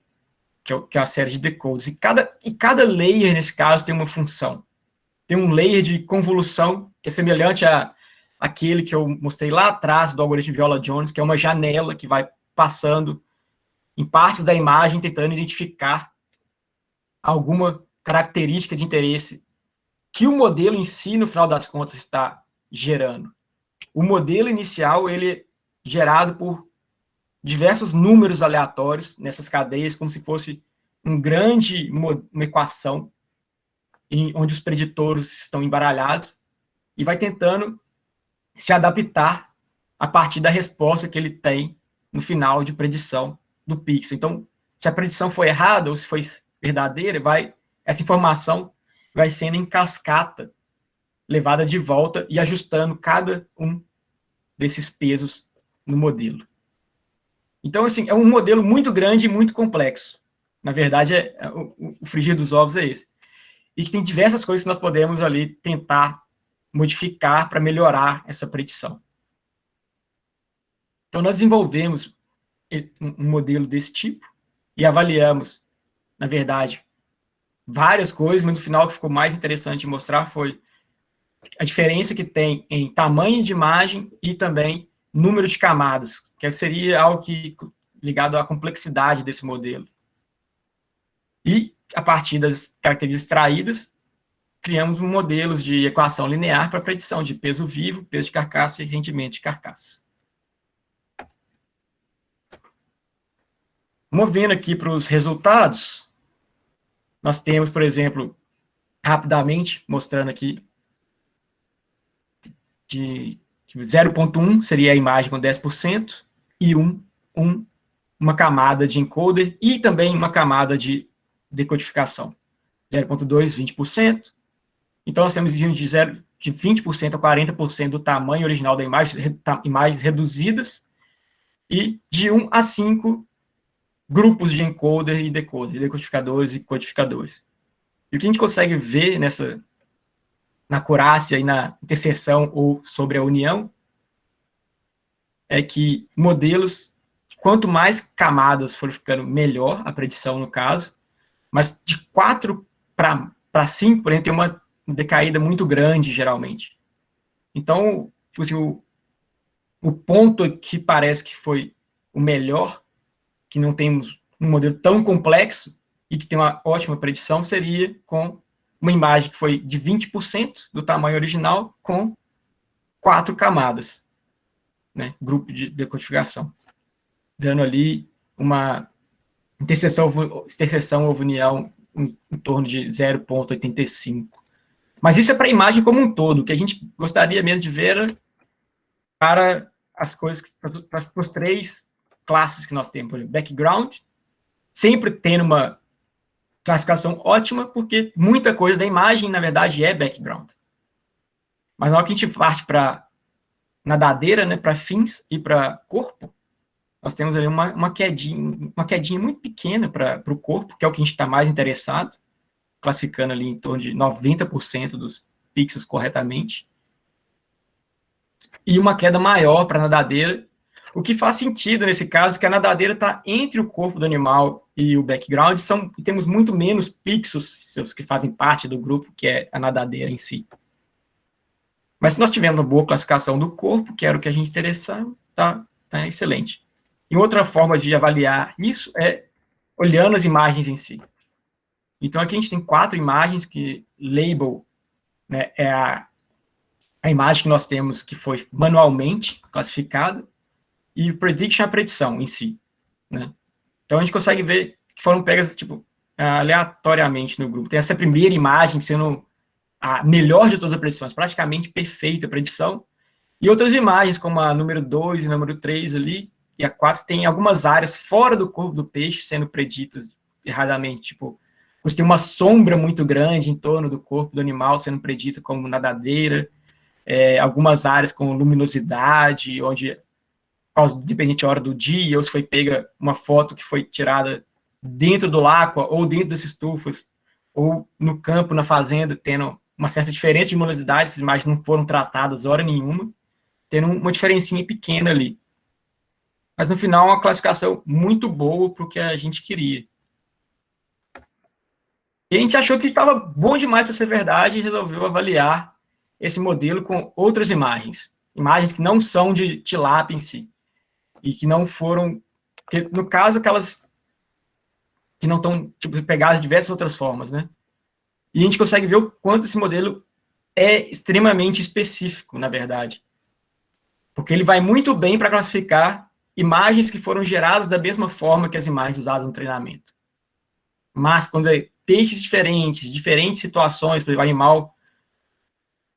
que é a série de decodes. E cada layer, nesse caso, tem uma função. Tem um layer de convolução, que é semelhante àquele que eu mostrei lá atrás do algoritmo Viola-Jones, que é uma janela que vai passando em partes da imagem, tentando identificar alguma característica de interesse que o modelo em si, no final das contas, está gerando. O modelo inicial, ele é gerado por diversos números aleatórios nessas cadeias, como se fosse uma equação onde os preditores estão embaralhados, e vai tentando se adaptar a partir da resposta que ele tem no final de predição do pixel. Então, se a predição foi errada ou se foi verdadeira, essa informação vai sendo em cascata, levada de volta e ajustando cada um desses pesos no modelo. Então, assim, é um modelo muito grande e muito complexo. Na verdade, o frigir dos ovos é esse. E que tem diversas coisas que nós podemos ali tentar para melhorar essa predição. Então, nós desenvolvemos um modelo desse tipo e avaliamos, na verdade, várias coisas, mas no final o que ficou mais interessante de mostrar foi a diferença que tem em tamanho de imagem e também número de camadas, que seria algo ligado à complexidade desse modelo. E, a partir das características extraídas, criamos modelos de equação linear para predição de peso vivo, peso de carcaça e rendimento de carcaça. Movendo aqui para os resultados, nós temos, por exemplo, rapidamente, mostrando aqui, de 0,1 seria a imagem com 10%, e uma camada de encoder e também uma camada de decodificação. 0,2, 20%. Então, nós temos de 20% a 40% do tamanho original da imagem, imagens reduzidas, e de 1 a 5 grupos de encoder e decoder, decodificadores e codificadores. E o que a gente consegue ver na acurácia e na interseção ou sobre a união é que modelos, quanto mais camadas for ficando, melhor a predição no caso, mas de 4 para 5, por exemplo, tem uma decaída muito grande, geralmente. Então, tipo assim, o ponto que parece que foi o melhor, que não temos um modelo tão complexo e que tem uma ótima predição, seria com uma imagem que foi de 20% do tamanho original com 4 camadas, né, grupo de decodificação, dando ali uma interseção ou união em torno de 0,85. Mas isso é para a imagem como um todo. O que a gente gostaria mesmo de ver era para as coisas, para as 3 classes que nós temos. Por exemplo, background, sempre tendo uma classificação ótima, porque muita coisa da imagem, na verdade, é background. Mas na hora que a gente parte para nadadeira, né, para fins e para corpo, nós temos ali uma quedinha muito pequena para o corpo, que é o que a gente está mais interessado, classificando ali em torno de 90% dos pixels corretamente, e uma queda maior para a nadadeira, o que faz sentido nesse caso, porque a nadadeira está entre o corpo do animal e o background, e temos muito menos pixels que fazem parte do grupo, que é a nadadeira em si. Mas se nós tivermos uma boa classificação do corpo, que era o que a gente interessava, tá excelente. E outra forma de avaliar isso é olhando as imagens em si. Então, aqui a gente tem 4 imagens que label, né, é a imagem que nós temos que foi manualmente classificada, e prediction é a predição em si, né? Então, a gente consegue ver que foram pegas, tipo, aleatoriamente no grupo. Tem essa primeira imagem sendo a melhor de todas as predições, praticamente perfeita a predição, e outras imagens, como a número 2 e a número 3 ali, e a 4, tem algumas áreas fora do corpo do peixe sendo preditas erradamente, tipo, você tem uma sombra muito grande em torno do corpo do animal sendo predita como nadadeira, algumas áreas com luminosidade, onde, dependente da hora do dia, ou se foi pega uma foto que foi tirada dentro do lago, ou dentro das estufas, ou no campo, na fazenda, tendo uma certa diferença de luminosidade, essas imagens não foram tratadas hora nenhuma, tendo uma diferencinha pequena ali. Mas, no final, uma classificação muito boa para o que a gente queria. E a gente achou que estava bom demais para ser verdade e resolveu avaliar esse modelo com outras imagens. Imagens que não são de tilápia em si. E que não foram... Porque, no caso, aquelas que não estão tipo, pegadas de diversas outras formas, né? E a gente consegue ver o quanto esse modelo é extremamente específico, na verdade. Porque ele vai muito bem para classificar imagens que foram geradas da mesma forma que as imagens usadas no treinamento. Mas, quando é peixes diferentes situações, por exemplo, animal,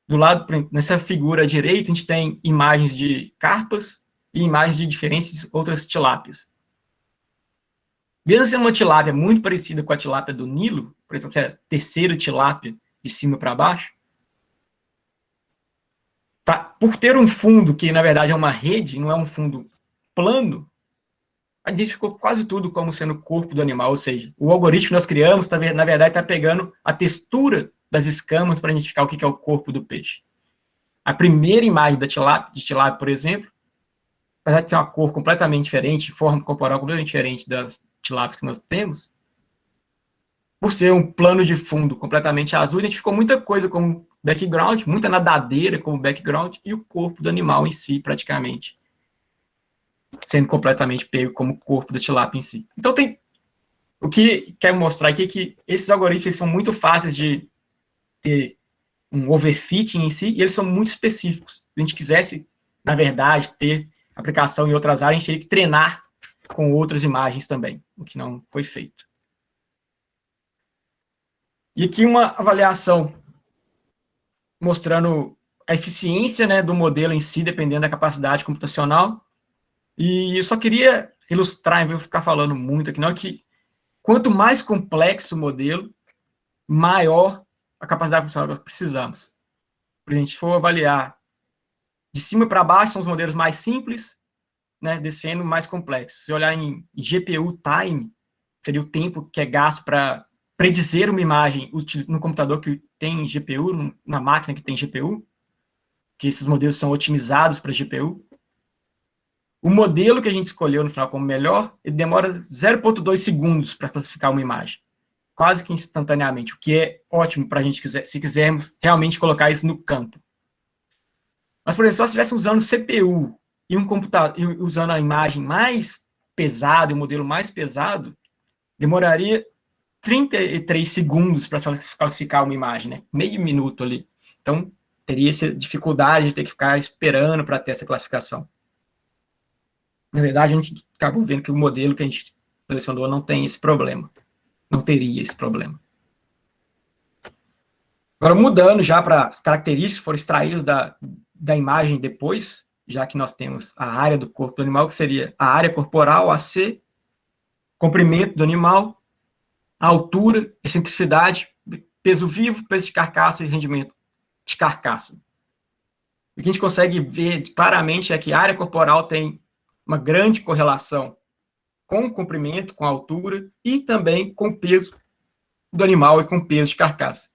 do lado, nessa figura à direita, a gente tem imagens de carpas e imagens de diferentes outras tilápias. Mesmo sendo uma tilápia muito parecida com a tilápia do Nilo, por exemplo, essa terceira tilápia de cima para baixo, por ter um fundo que, na verdade, é uma rede, não é um fundo plano, a gente ficou quase tudo como sendo o corpo do animal, ou seja, o algoritmo que nós criamos, na verdade, está pegando a textura das escamas para identificar o que é o corpo do peixe. A primeira imagem de tilápia, por exemplo, apesar de ter uma cor completamente diferente, forma corporal completamente diferente das tilápias que nós temos, por ser um plano de fundo completamente azul, identificou muita coisa como background, muita nadadeira como background, e o corpo do animal em si, praticamente, sendo completamente pego como corpo da tilápia em si. Então, o que quero mostrar aqui é que esses algoritmos são muito fáceis de ter um overfitting em si, e eles são muito específicos. Se a gente quisesse, na verdade, ter aplicação em outras áreas, a gente teria que treinar com outras imagens também, o que não foi feito. E aqui uma avaliação mostrando a eficiência, né, do modelo em si, dependendo da capacidade computacional. E eu só queria ilustrar, em vez de ficar falando muito aqui, não, que quanto mais complexo o modelo, maior a capacidade computacional que nós precisamos. Se a gente for avaliar de cima para baixo, são os modelos mais simples, né, descendo mais complexos. Se olhar em GPU time, seria o tempo que é gasto para predizer uma imagem no computador que tem GPU, na máquina que tem GPU, que esses modelos são otimizados para GPU. O modelo que a gente escolheu no final como melhor, ele demora 0,2 segundos para classificar uma imagem, quase que instantaneamente, o que é ótimo para a gente, se quisermos realmente colocar isso no campo. Mas, por exemplo, se nós estivéssemos usando CPU e um computador, usando a imagem mais pesada, o modelo mais pesado, demoraria 33 segundos para classificar uma imagem, né? Meio minuto ali. Então, teria essa dificuldade de ter que ficar esperando para ter essa classificação. Na verdade, a gente acabou vendo que o modelo que a gente selecionou não tem esse problema. Não teria esse problema. Agora, mudando já para as características que foram extraídas da imagem depois, já que nós temos a área do corpo do animal, que seria a área corporal, AC, comprimento do animal, a altura, excentricidade, peso vivo, peso de carcaça e rendimento de carcaça. O que a gente consegue ver claramente é que a área corporal tem uma grande correlação com o comprimento, com a altura e também com o peso do animal e com o peso de carcaça.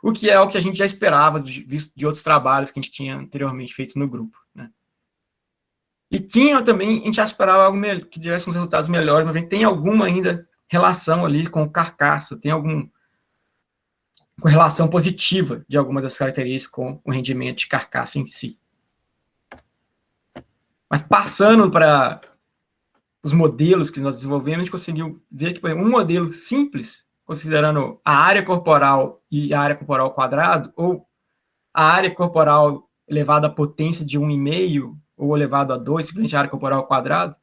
O que é o que a gente já esperava, visto de outros trabalhos que a gente tinha anteriormente feito no grupo, né? E tinha também, a gente já esperava algo que tivesse uns resultados melhores, mas a gente tem alguma ainda relação ali com carcaça, tem alguma correlação positiva de alguma das características com o rendimento de carcaça em si. Mas passando para os modelos que nós desenvolvemos, a gente conseguiu ver que, por exemplo, um modelo simples, considerando a área corporal e a área corporal ao quadrado, ou a área corporal elevada à potência de 1,5, ou elevado a 2, simplesmente a área corporal ao quadrado,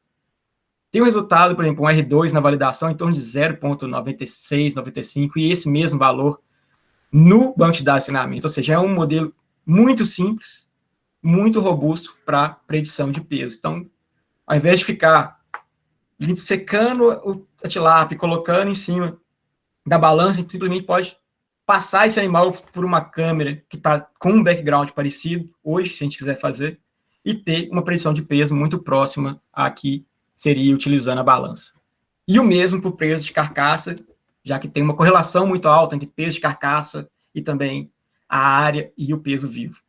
tem um resultado, por exemplo, um R2 na validação em torno de 0,96, 95, e esse mesmo valor no banco de dados de treinamento. Ou seja, é um modelo muito simples, muito robusto para predição de peso. Então, ao invés de ficar secando a tilápia e colocando em cima da balança, a gente simplesmente pode passar esse animal por uma câmera que está com um background parecido, hoje, se a gente quiser fazer, e ter uma predição de peso muito próxima a que seria utilizando a balança. E o mesmo para o peso de carcaça, já que tem uma correlação muito alta entre peso de carcaça e também a área e o peso vivo.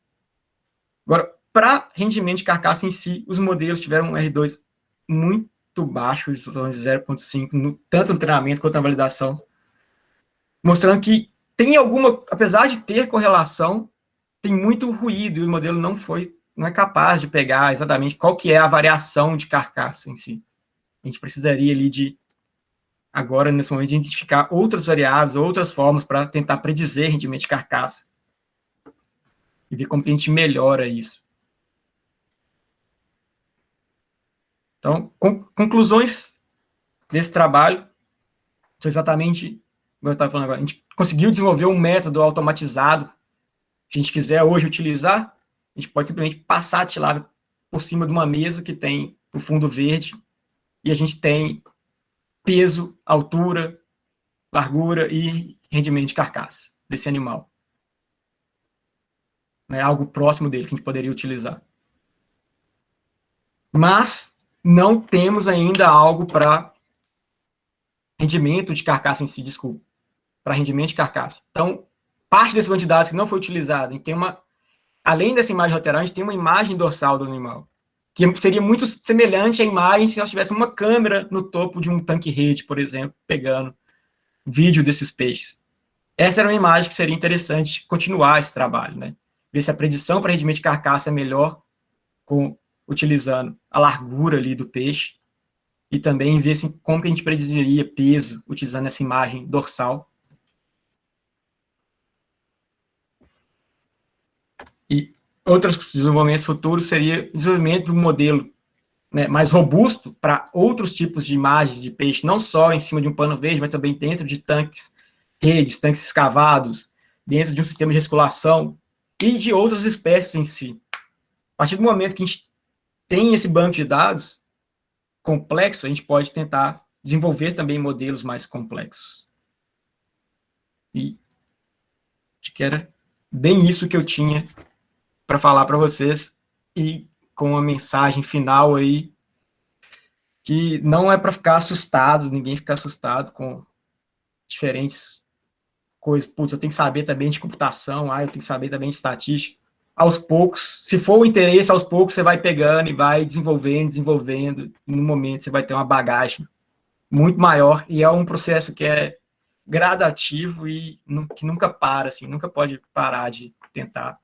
Agora, para rendimento de carcaça em si, os modelos tiveram um R2 muito baixo, de 0,5, tanto no treinamento quanto na validação, mostrando que tem alguma, apesar de ter correlação, tem muito ruído, e o modelo não é capaz de pegar exatamente qual que é a variação de carcaça em si. A gente precisaria ali de, agora, nesse momento, de identificar outras variáveis, outras formas para tentar predizer rendimento de carcaça. E ver como que a gente melhora isso. Então, conclusões desse trabalho são exatamente, como eu estava falando agora, a gente conseguiu desenvolver um método automatizado. Se a gente quiser hoje utilizar, a gente pode simplesmente passar a tilápia por cima de uma mesa que tem o fundo verde, e a gente tem peso, altura, largura e rendimento de carcaça desse animal. É algo próximo dele que a gente poderia utilizar. Mas não temos ainda algo para rendimento de carcaça em si, desculpa. Para rendimento de carcaça. Então, parte dessa quantidade que não foi utilizada, tem uma, além dessa imagem lateral, a gente tem uma imagem dorsal do animal, que seria muito semelhante à imagem se nós tivéssemos uma câmera no topo de um tanque-rede, por exemplo, pegando vídeo desses peixes. Essa era uma imagem que seria interessante continuar esse trabalho, né? Ver se a predição para rendimento de carcaça é melhor utilizando a largura ali do peixe e também ver como que a gente prediziria peso utilizando essa imagem dorsal. E outros desenvolvimentos futuros seria o desenvolvimento de um modelo, né, mais robusto para outros tipos de imagens de peixe, não só em cima de um pano verde, mas também dentro de tanques, redes, tanques escavados, dentro de um sistema de recirculação e de outras espécies em si. A partir do momento que a gente tem esse banco de dados complexo, a gente pode tentar desenvolver também modelos mais complexos. E acho que era bem isso que eu tinha para falar para vocês, e com uma mensagem final aí, que não é para ficar assustado, ninguém ficar assustado com diferentes coisas. Putz, eu tenho que saber também de computação, eu tenho que saber também de estatística. Aos poucos, se for o interesse, aos poucos você vai pegando e vai desenvolvendo, e no momento você vai ter uma bagagem muito maior, e é um processo que é gradativo e que nunca para, assim, nunca pode parar de tentar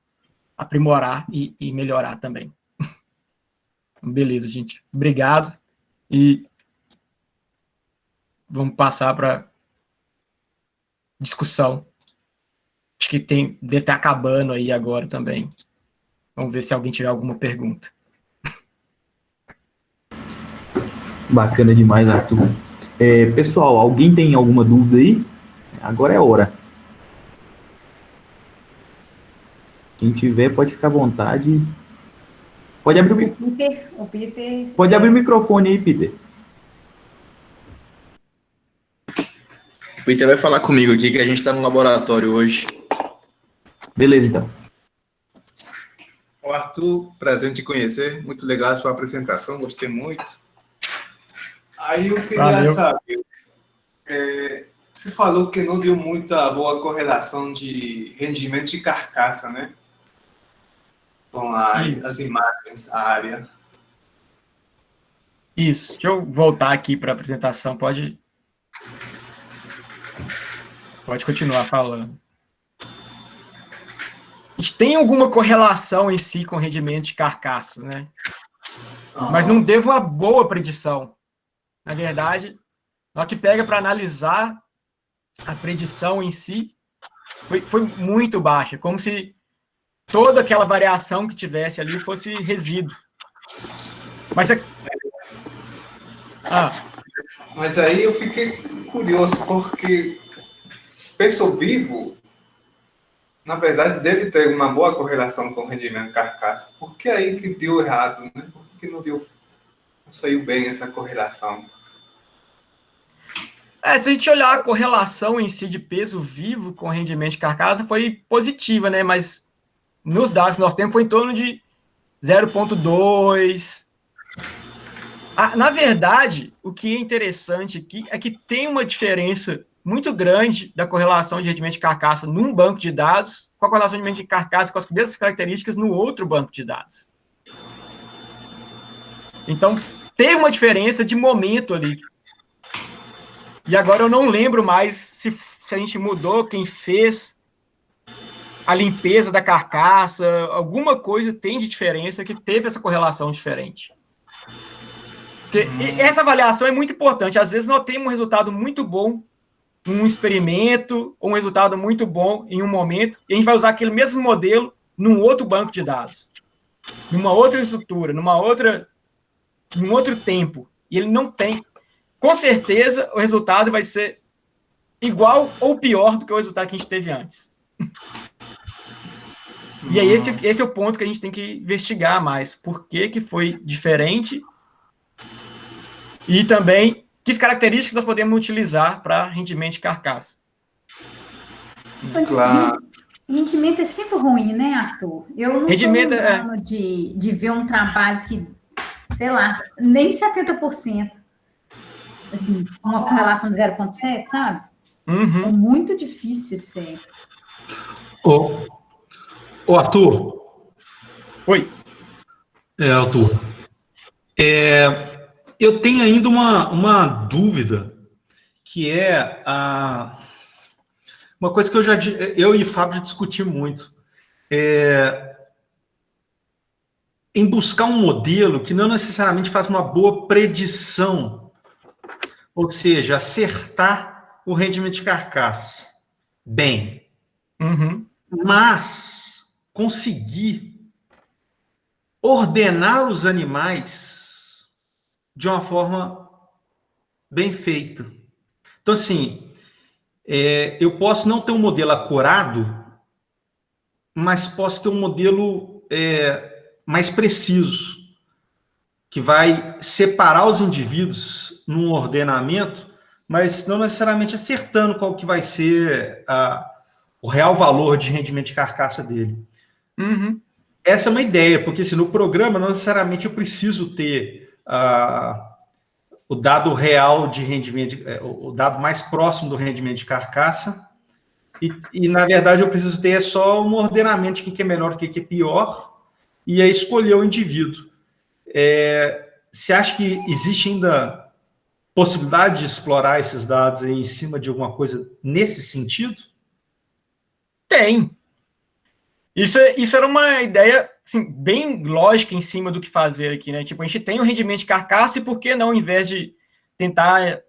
aprimorar e melhorar também. Beleza, gente. Obrigado. E vamos passar para discussão. Acho que deve estar acabando aí agora também. Vamos ver se alguém tiver alguma pergunta. Bacana demais, Arthur. Pessoal, alguém tem alguma dúvida aí? Agora é a hora. Quem tiver, pode ficar à vontade. Pode abrir o Peter. Pode abrir o microfone aí, Peter. O Peter vai falar comigo aqui, que a gente está no laboratório hoje. Beleza, então. O Arthur, prazer em te conhecer. Muito legal a sua apresentação, gostei muito. Aí eu queria saber, você falou que não deu muita boa correlação de rendimento de carcaça, né? Com as imagens, a área. Isso. Deixa eu voltar aqui para a apresentação. Pode continuar falando. A gente tem alguma correlação em si com o rendimento de carcaça, né? Mas não deu uma boa predição. Na verdade, na hora que pega para analisar a predição em si, foi muito baixa, como se toda aquela variação que tivesse ali fosse resíduo. Mas aí eu fiquei curioso, porque peso vivo, na verdade, deve ter uma boa correlação com o rendimento carcaça. Por que aí que deu errado, né? Por que não saiu bem essa correlação? Se a gente olhar a correlação em si de peso vivo com rendimento de carcaça, foi positiva, né? Mas nos dados que nós temos foi em torno de 0,2. Na verdade, o que é interessante aqui é que tem uma diferença muito grande da correlação de rendimento de carcaça num banco de dados com a correlação de rendimento de carcaça com as mesmas características no outro banco de dados. Então, teve uma diferença de momento ali. E agora eu não lembro mais se a gente mudou, quem fez a limpeza da carcaça, alguma coisa tem de diferença que teve essa correlação diferente. Porque essa avaliação é muito importante. Às vezes nós temos um resultado muito bom em um experimento, ou um resultado muito bom em um momento, e a gente vai usar aquele mesmo modelo num outro banco de dados, numa outra estrutura, num outro tempo. E ele não tem. Com certeza, o resultado vai ser igual ou pior do que o resultado que a gente teve antes. E aí, esse é o ponto que a gente tem que investigar mais. Por que foi diferente? E também, que características nós podemos utilizar para rendimento de carcaça. Claro. Rendimento é sempre ruim, né, Arthur? Eu não estou lembrando de ver um trabalho que, sei lá, nem 70%. Assim, uma correlação de 0,7, sabe? Uhum. É muito difícil de ser. Ô, Arthur. Oi. Arthur. Eu tenho ainda uma dúvida, que é uma coisa que eu e o Fábio já discutimos muito. Em buscar um modelo que não necessariamente faz uma boa predição, ou seja, acertar o rendimento de carcaça bem, mas conseguir ordenar os animais de uma forma bem feita. Então, assim, eu posso não ter um modelo acurado, mas posso ter um modelo mais preciso, que vai separar os indivíduos num ordenamento, mas não necessariamente acertando qual que vai ser o real valor de rendimento de carcaça dele. Essa é uma ideia, porque assim, no programa não necessariamente eu preciso ter o dado real de rendimento, o dado mais próximo do rendimento de carcaça, e na verdade eu preciso ter só um ordenamento de o que é melhor, o que é pior, e aí escolher o indivíduo. Você acha que existe ainda possibilidade de explorar esses dados aí em cima de alguma coisa nesse sentido? Tem. Isso era uma ideia assim, bem lógica em cima do que fazer aqui, né? Tipo, a gente tem o rendimento de carcaça e por que não, ao invés de tentar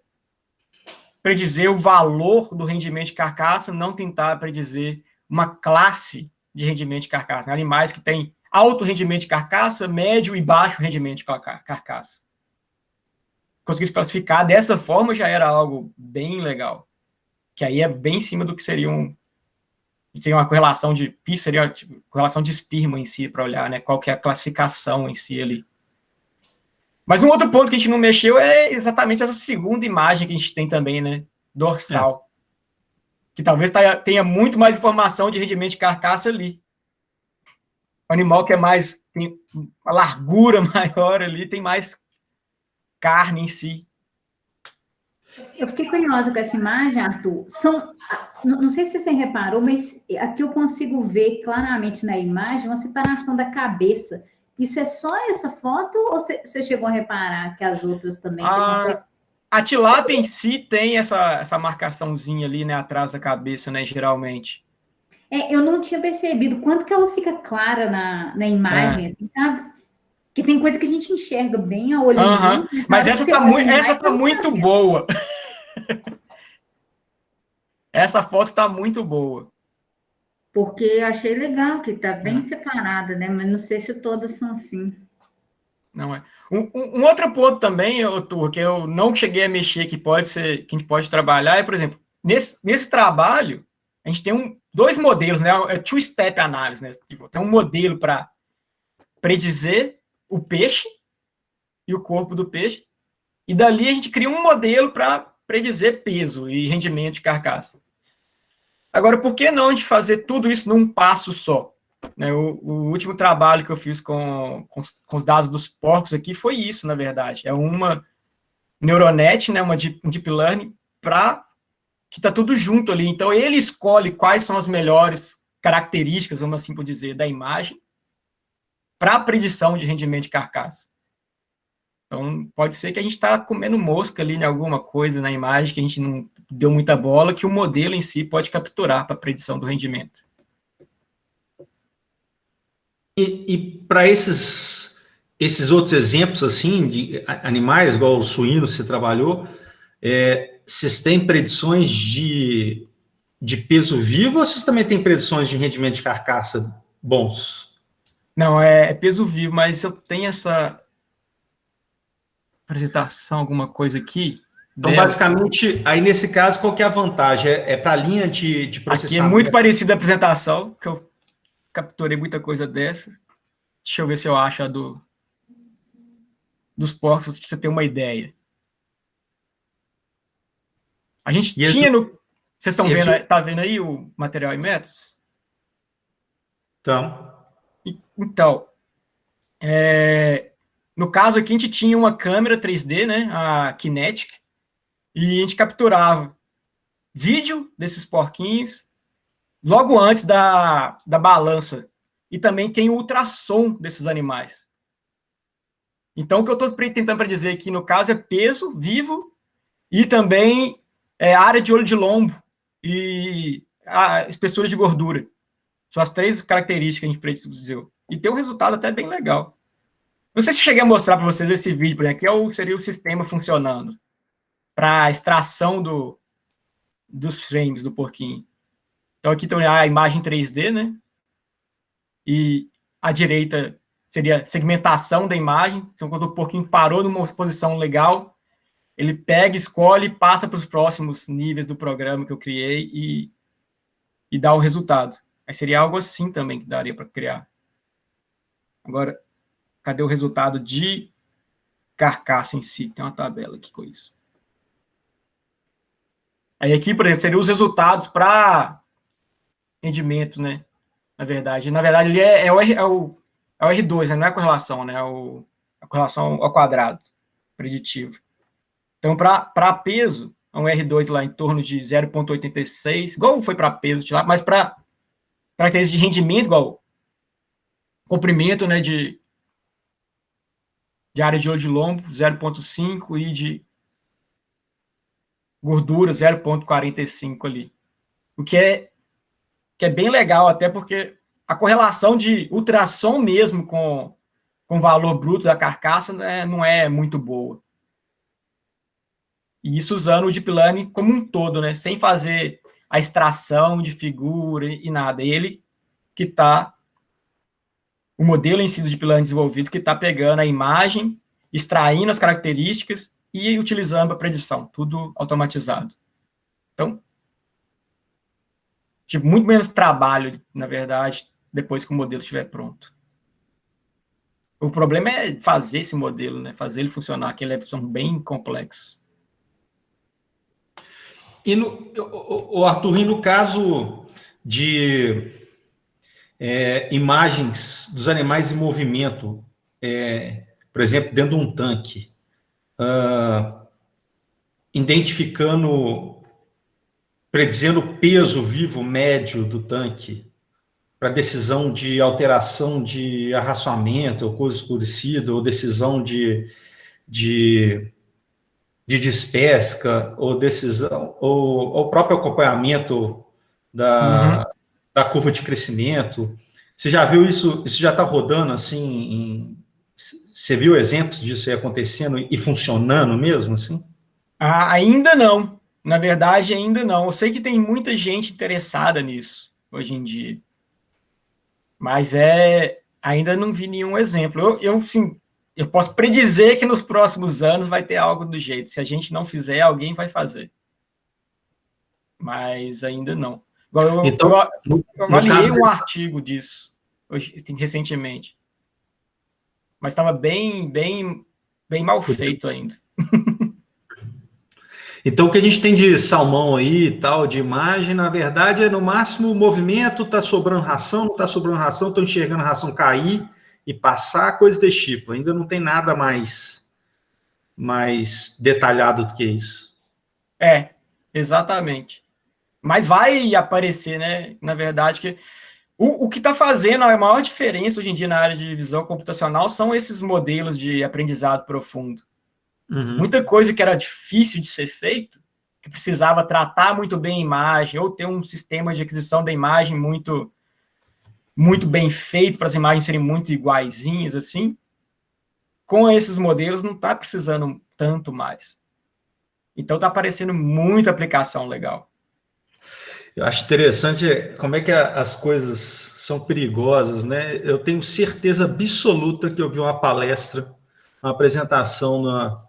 predizer o valor do rendimento de carcaça, não tentar predizer uma classe de rendimento de carcaça, né? Animais que têm alto rendimento de carcaça, médio e baixo rendimento de carcaça. Conseguir se classificar dessa forma já era algo bem legal, que aí é bem em cima do que seria uma correlação de PI, seria tipo, correlação de Spearman em si, para olhar, né, qual que é a classificação em si ali. Mas um outro ponto que a gente não mexeu é exatamente essa segunda imagem que a gente tem também, né, dorsal, que talvez tenha muito mais informação de rendimento de carcaça ali. O animal que tem uma largura maior ali, tem mais carne em si. Eu fiquei curiosa com essa imagem, Arthur. Não sei se você reparou, mas aqui eu consigo ver claramente na imagem uma separação da cabeça. Isso é só essa foto ou você chegou a reparar que as outras também? A tilápia em si tem essa marcaçãozinha ali, né, atrás da cabeça, né, geralmente. Eu não tinha percebido quanto que ela fica clara na imagem, assim, sabe? Que tem coisa que a gente enxerga bem a olho nu. Mas essa tá muito boa. Essa foto tá muito boa. Porque eu achei legal que tá bem separada, né? Mas não sei se todas são assim. Não é. Um outro ponto também, Arthur, que eu não cheguei a mexer, que a gente pode trabalhar, por exemplo, nesse trabalho, a gente tem dois modelos, né? É two-step análise, né? Tem um modelo para predizer o peixe e o corpo do peixe, e dali a gente cria um modelo para predizer peso e rendimento de carcaça. Agora, por que não de fazer tudo isso num passo só? Né, o último trabalho que eu fiz com os dados dos porcos aqui foi isso, na verdade. É uma neuronet, né, um deep learning, que está tudo junto ali. Então, ele escolhe quais são as melhores características, vamos assim por dizer, da imagem para a predição de rendimento de carcaça. Então, pode ser que a gente está comendo mosca ali em alguma coisa na imagem que a gente não deu muita bola, que o modelo em si pode capturar para a predição do rendimento. E para esses outros exemplos, assim, de animais, igual o suíno que você trabalhou, vocês têm predições de peso vivo ou vocês também têm predições de rendimento de carcaça bons? Não, é peso vivo, mas eu tenho essa apresentação, alguma coisa aqui. Então, basicamente, aí nesse caso, qual que é a vantagem? É para a linha de processamento? Aqui é muito parecida a apresentação, que eu capturei muita coisa dessa. Deixa eu ver se eu acho a dos porcos, para você ter uma ideia. A gente tinha no... Vocês estão vendo, tá vendo aí o material e métodos? Então, no caso aqui, a gente tinha uma câmera 3D, né, a Kinetic, e a gente capturava vídeo desses porquinhos logo antes da balança. E também tem o ultrassom desses animais. Então, o que eu estou tentando para dizer aqui, no caso, é peso vivo e também área de olho de lombo e a espessura de gordura. São as 3 características que a gente precisa. E tem um resultado até bem legal. Não sei se cheguei a mostrar para vocês esse vídeo, por exemplo, que seria o sistema funcionando para extração dos frames do porquinho. Então, aqui tem a imagem 3D, né? E à direita seria seegmentação da imagem. Então, quando o porquinho parou numa posição legal, ele pega, escolhe, passa para os próximos níveis do programa que eu criei e dá o resultado. Aí seria algo assim também que daria para criar. Agora, cadê o resultado de carcaça em si? Tem uma tabela aqui com isso. Aí aqui, por exemplo, seriam os resultados para rendimento, né? Na verdade, ele é o R2, né? Não é a correlação, né? A correlação ao quadrado preditivo. Então, para peso, é um R2 lá em torno de 0,86, igual foi para peso, mas para características de rendimento, igual comprimento, né, de área de olho de lombo, 0,5 e de gordura, 0,45 ali. O que é bem legal, até porque a correlação de ultrassom mesmo com o valor bruto da carcaça, né, não é muito boa. E isso usando o Deep Learning como um todo, né, sem fazer a extração de figura e nada. Ele que está, o modelo em si do Deep Learning desenvolvido, que está pegando a imagem, extraindo as características e utilizando a predição, tudo automatizado. Então, tipo, muito menos trabalho, na verdade, depois que o modelo estiver pronto. O problema é fazer esse modelo, né? Fazer ele funcionar, que eles são bem complexos. E Arthur, e no caso de imagens dos animais em movimento, por exemplo, dentro de um tanque, predizendo o peso vivo médio do tanque para decisão de alteração de arraçoamento, ou coisa escurecida, ou decisão de despesca, ou decisão, ou o próprio acompanhamento da curva de crescimento. Você já viu isso? Isso já está rodando assim? Você viu exemplos disso aí acontecendo e funcionando mesmo, assim? Ainda não. Na verdade, ainda não. Eu sei que tem muita gente interessada nisso hoje em dia. Mas ainda não vi nenhum exemplo. Eu posso predizer que nos próximos anos vai ter algo do jeito. Se a gente não fizer, alguém vai fazer. Mas ainda não. Eu avaliei um artigo disso recentemente. Mas estava bem mal feito ainda. Então, o que a gente tem de salmão aí e tal, de imagem, na verdade, é no máximo o movimento, tá sobrando ração, não tá sobrando ração, tô enxergando a ração cair e passar, coisa desse tipo. Ainda não tem nada mais detalhado do que isso. Exatamente. Mas vai aparecer, né? Na verdade, que o que está fazendo a maior diferença hoje em dia na área de visão computacional são esses modelos de aprendizado profundo. Muita coisa que era difícil de ser feito, que precisava tratar muito bem a imagem, ou ter um sistema de aquisição da imagem muito, muito bem feito, para as imagens serem muito iguaizinhas, assim, com esses modelos não está precisando tanto mais. Então está aparecendo muita aplicação legal. Eu acho interessante como é que as coisas são perigosas, né? Eu tenho certeza absoluta que eu vi uma palestra, uma apresentação na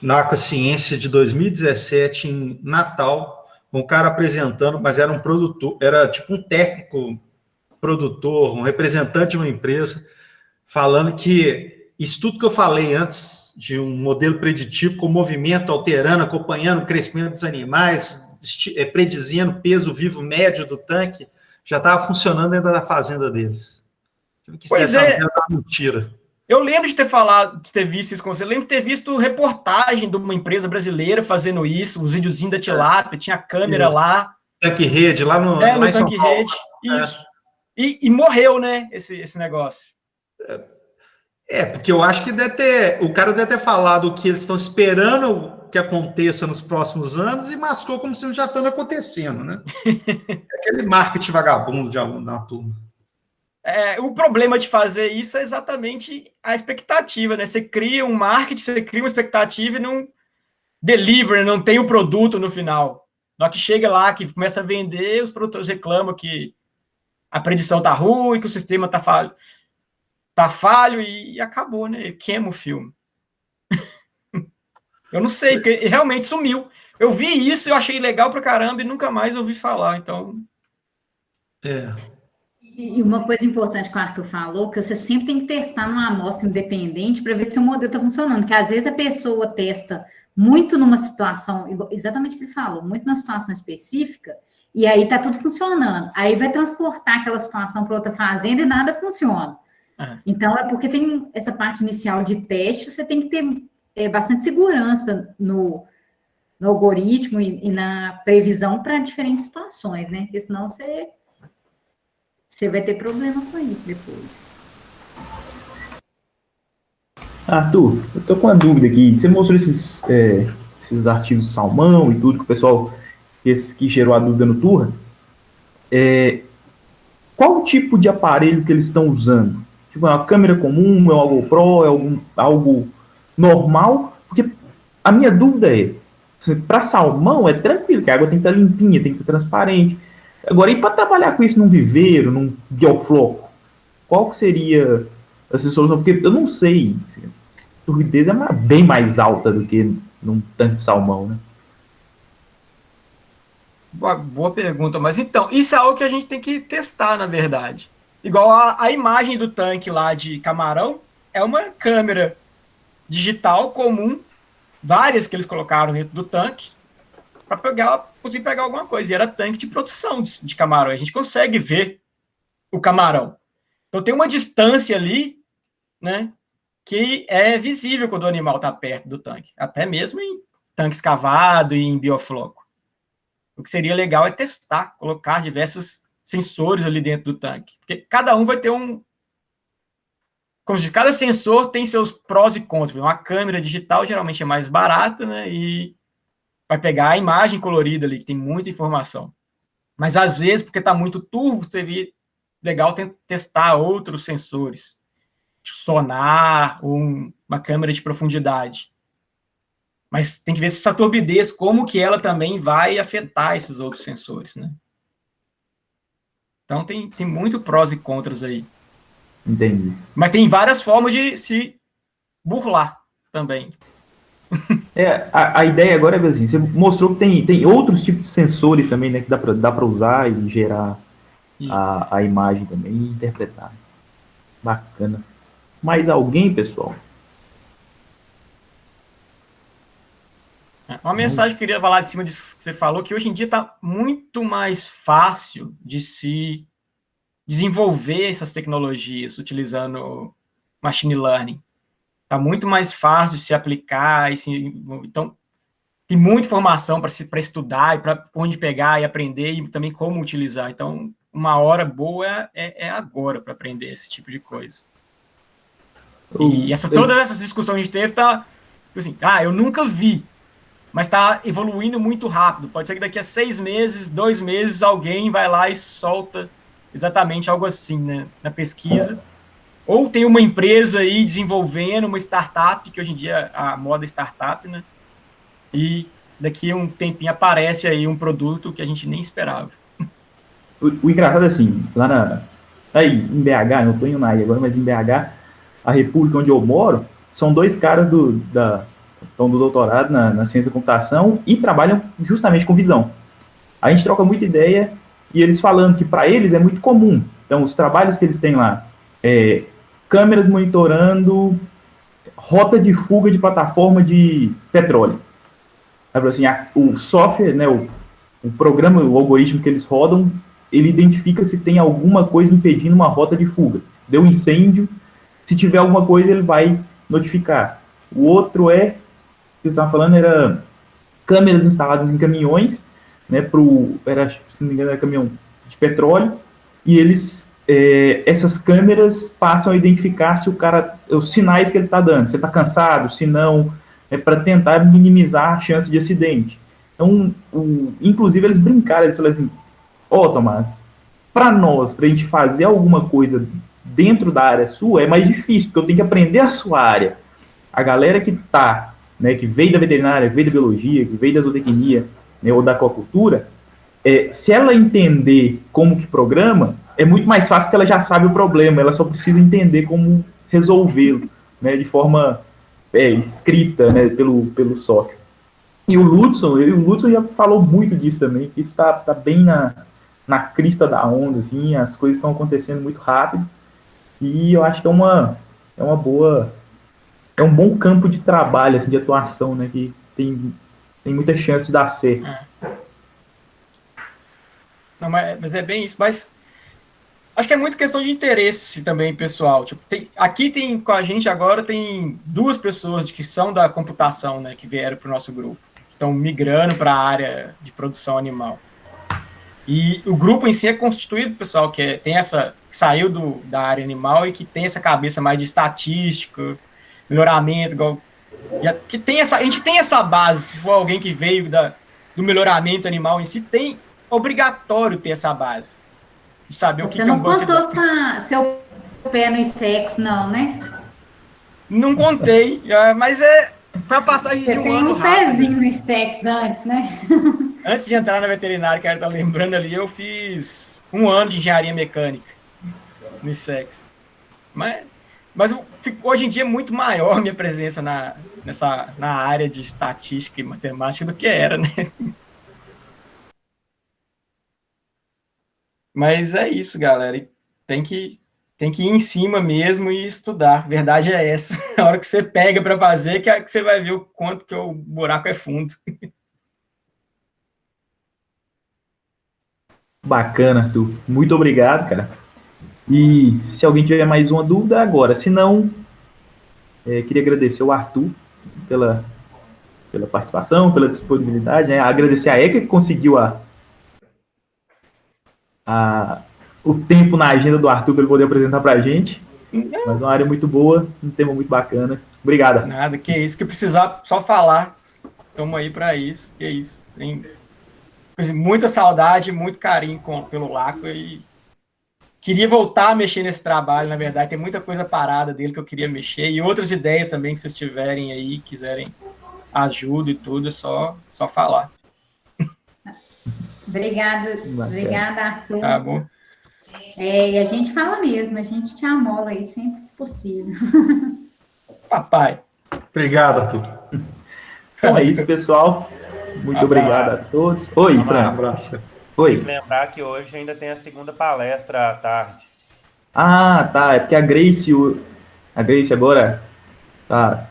Aquaciência de 2017, em Natal, um cara apresentando, mas era um produtor, era tipo um técnico produtor, um representante de uma empresa, falando que isso tudo que eu falei antes, de um modelo preditivo com movimento alterando, acompanhando o crescimento dos animais, predizendo peso vivo médio do tanque, já estava funcionando dentro da fazenda deles. Pois é. Mentira. Eu lembro de ter visto isso com você. Eu lembro de ter visto reportagem de uma empresa brasileira fazendo isso, os videozinhos da tilápia, tinha câmera lá. Tanque rede, lá no tanque rede. Isso. E morreu, né, esse negócio. Porque eu acho que o cara deve ter falado o que eles estão esperando que aconteça nos próximos anos e mascou como se já estando acontecendo, né? Aquele marketing vagabundo de aluno da turma. O problema de fazer isso é exatamente a expectativa, né? Você cria um marketing, você cria uma expectativa e não deliver, não tem o produto no final. Na hora que chega lá, que começa a vender, os produtores reclamam que a predição tá ruim, que o sistema tá falho e acabou, né? Queima o filme. Eu não sei, porque realmente sumiu. Eu vi isso, eu achei legal pra caramba e nunca mais ouvi falar, então... E uma coisa importante que o Arthur falou, que você sempre tem que testar numa amostra independente para ver se o modelo está funcionando, porque às vezes a pessoa testa muito numa situação, exatamente o que ele falou, muito numa situação específica, e aí tá tudo funcionando. Aí vai transportar aquela situação para outra fazenda e nada funciona. Então, é porque tem essa parte inicial de teste, você tem que ter bastante segurança no algoritmo e na previsão para diferentes situações, né? Porque senão você vai ter problema com isso depois. Arthur, eu tô com uma dúvida aqui. Você mostrou esses artigos de salmão e tudo que o pessoal, esse que gerou a dúvida no Turra. Qual o tipo de aparelho que eles estão usando? Tipo, é uma câmera comum, é algo GoPro, é algo normal? Porque a minha dúvida para salmão é tranquilo, que a água tem que estar limpinha, tem que estar transparente. Agora, e para trabalhar com isso num viveiro, num biofloco? Qual que seria essa solução? Porque eu não sei, a turbidez é bem mais alta do que num tanque de salmão, né? Boa pergunta, mas então, isso é algo que a gente tem que testar, na verdade. Igual a imagem do tanque lá de camarão, é uma câmera digital comum, várias que eles colocaram dentro do tanque, para conseguir pegar alguma coisa. E era tanque de produção de camarão. A gente consegue ver o camarão. Então tem uma distância ali, né, que é visível quando o animal está perto do tanque. Até mesmo em tanque escavado e em biofloco. O que seria legal é testar, colocar diversos sensores ali dentro do tanque. Porque cada um vai ter como se diz, cada sensor tem seus prós e contras. Uma câmera digital geralmente é mais barata, né, e vai pegar a imagem colorida ali, que tem muita informação. Mas, às vezes, porque está muito turvo, seria legal testar outros sensores. Tipo sonar, ou uma câmera de profundidade. Mas tem que ver se essa turbidez, como que ela também vai afetar esses outros sensores, né? Então, tem muito prós e contras aí. Entendi. Mas tem várias formas de se burlar também. A ideia agora é assim, você mostrou que tem outros tipos de sensores também, né, que dá para usar e gerar a imagem também e interpretar. Bacana. Mais alguém, pessoal? Uma mensagem que eu queria falar de cima disso que você falou, que hoje em dia está muito mais fácil de se desenvolver essas tecnologias utilizando machine learning. Está muito mais fácil de se aplicar. Então, tem muita informação para estudar, e para onde pegar e aprender, e também como utilizar. Então, uma hora boa é agora para aprender esse tipo de coisa. E todas essas discussões que a gente teve, tá assim, eu nunca vi, mas está evoluindo muito rápido. Pode ser que daqui a 6 meses, 2 meses, alguém vai lá e solta exatamente algo assim, né, na pesquisa. Ou tem uma empresa aí desenvolvendo uma startup, que hoje em dia a moda é startup, né? E daqui a um tempinho aparece aí um produto que a gente nem esperava. O engraçado é assim, aí em BH, não estou em Unai agora, mas em BH, a república onde eu moro, são 2 caras estão do doutorado na ciência da computação e trabalham justamente com visão. A gente troca muita ideia e eles falando que para eles é muito comum. Então, os trabalhos que eles têm lá câmeras monitorando rota de fuga de plataforma de petróleo. Assim, o software, né, o programa, o algoritmo que eles rodam, ele identifica se tem alguma coisa impedindo uma rota de fuga. Deu incêndio, se tiver alguma coisa, ele vai notificar. O outro que você estava falando, era câmeras instaladas em caminhões, né, se não me engano, era caminhão de petróleo, e eles essas câmeras passam a identificar se o cara, os sinais que ele está dando, se ele está cansado, se não, para tentar minimizar a chance de acidente. Então, inclusive, eles brincaram, eles falaram assim, Tomás, para nós, para a gente fazer alguma coisa dentro da área sua, é mais difícil, porque eu tenho que aprender a sua área. A galera que tá, né, que veio da veterinária, veio da biologia, que veio da zootecnia, né, ou da aquacultura, se ela entender como que programa, é muito mais fácil porque ela já sabe o problema, ela só precisa entender como resolvê-lo, né, de forma escrita, né, pelo software. E o Lutson já falou muito disso também, que isso está bem na crista da onda, assim, as coisas estão acontecendo muito rápido, e eu acho que é um bom campo de trabalho, assim, de atuação, né, que tem muita chance de dar certo. Não, mas é bem isso, mas acho que é muito questão de interesse também, pessoal. Tipo, aqui com a gente agora tem 2 pessoas que são da computação, né, que vieram para o nosso grupo, estão migrando para a área de produção animal. E o grupo em si é constituído, pessoal, que saiu da área animal e que tem essa cabeça mais de estatística, melhoramento, que a gente tem essa base. Se for alguém que veio do melhoramento animal em si, é obrigatório ter essa base. De saber Você não contou seu pé no ISEX, não, né? Não contei, mas foi a passagem de um ano rápido. Você tem um pezinho no ISEX antes, né? Antes de entrar na veterinária, que ela tá lembrando ali, eu fiz 1 ano de engenharia mecânica no ISEX. Mas hoje em dia é muito maior a minha presença na área de estatística e matemática do que era, né? Mas é isso, galera. Tem que ir em cima mesmo e estudar. A verdade é essa. A hora que você pega para fazer, que você vai ver o quanto que o buraco é fundo. Bacana, Arthur. Muito obrigado, cara. E se alguém tiver mais uma dúvida, agora. Se não, queria agradecer o Arthur pela participação, pela disponibilidade, né? Agradecer a ECA que conseguiu o tempo na agenda do Arthur para ele poder apresentar para a gente. Mas uma área muito boa, um tema muito bacana. Obrigado. Nada, que isso. Que precisar, só falar. Estamos aí para isso. Que isso. Tem muita saudade, muito carinho pelo Laco e queria voltar a mexer nesse trabalho, na verdade. Tem muita coisa parada dele que eu queria mexer e outras ideias também que vocês tiverem aí, quiserem ajuda e tudo, é só falar. Obrigada, Arthur. Tá bom. E a gente fala mesmo, a gente te amola aí sempre que possível. Papai. Obrigado, Arthur. Então é isso, pessoal. Muito obrigado a todos. Oi, Fran. Um abraço. Oi. Lembrar que hoje ainda tem a segunda palestra à tarde. Ah, tá. É porque a Grace agora tá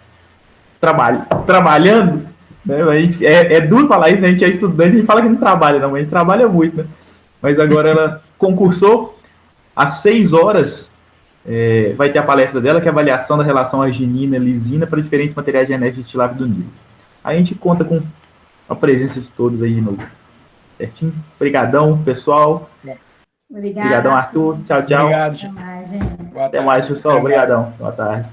trabalhando, né? É duro falar isso, né? A gente é estudante, a gente fala que não trabalha, não, mas a gente trabalha muito, né? Mas agora ela concursou às 6 horas. Vai ter a palestra dela, que é a avaliação da relação arginina e lisina para diferentes materiais genéticos de tilápia do Nilo. Aí a gente conta com a presença de todos aí de novo. Certinho? Obrigadão, pessoal. Obrigadão, Arthur. Tchau, tchau. Obrigado. Até mais, gente. Até mais, pessoal. Obrigadão. Boa tarde.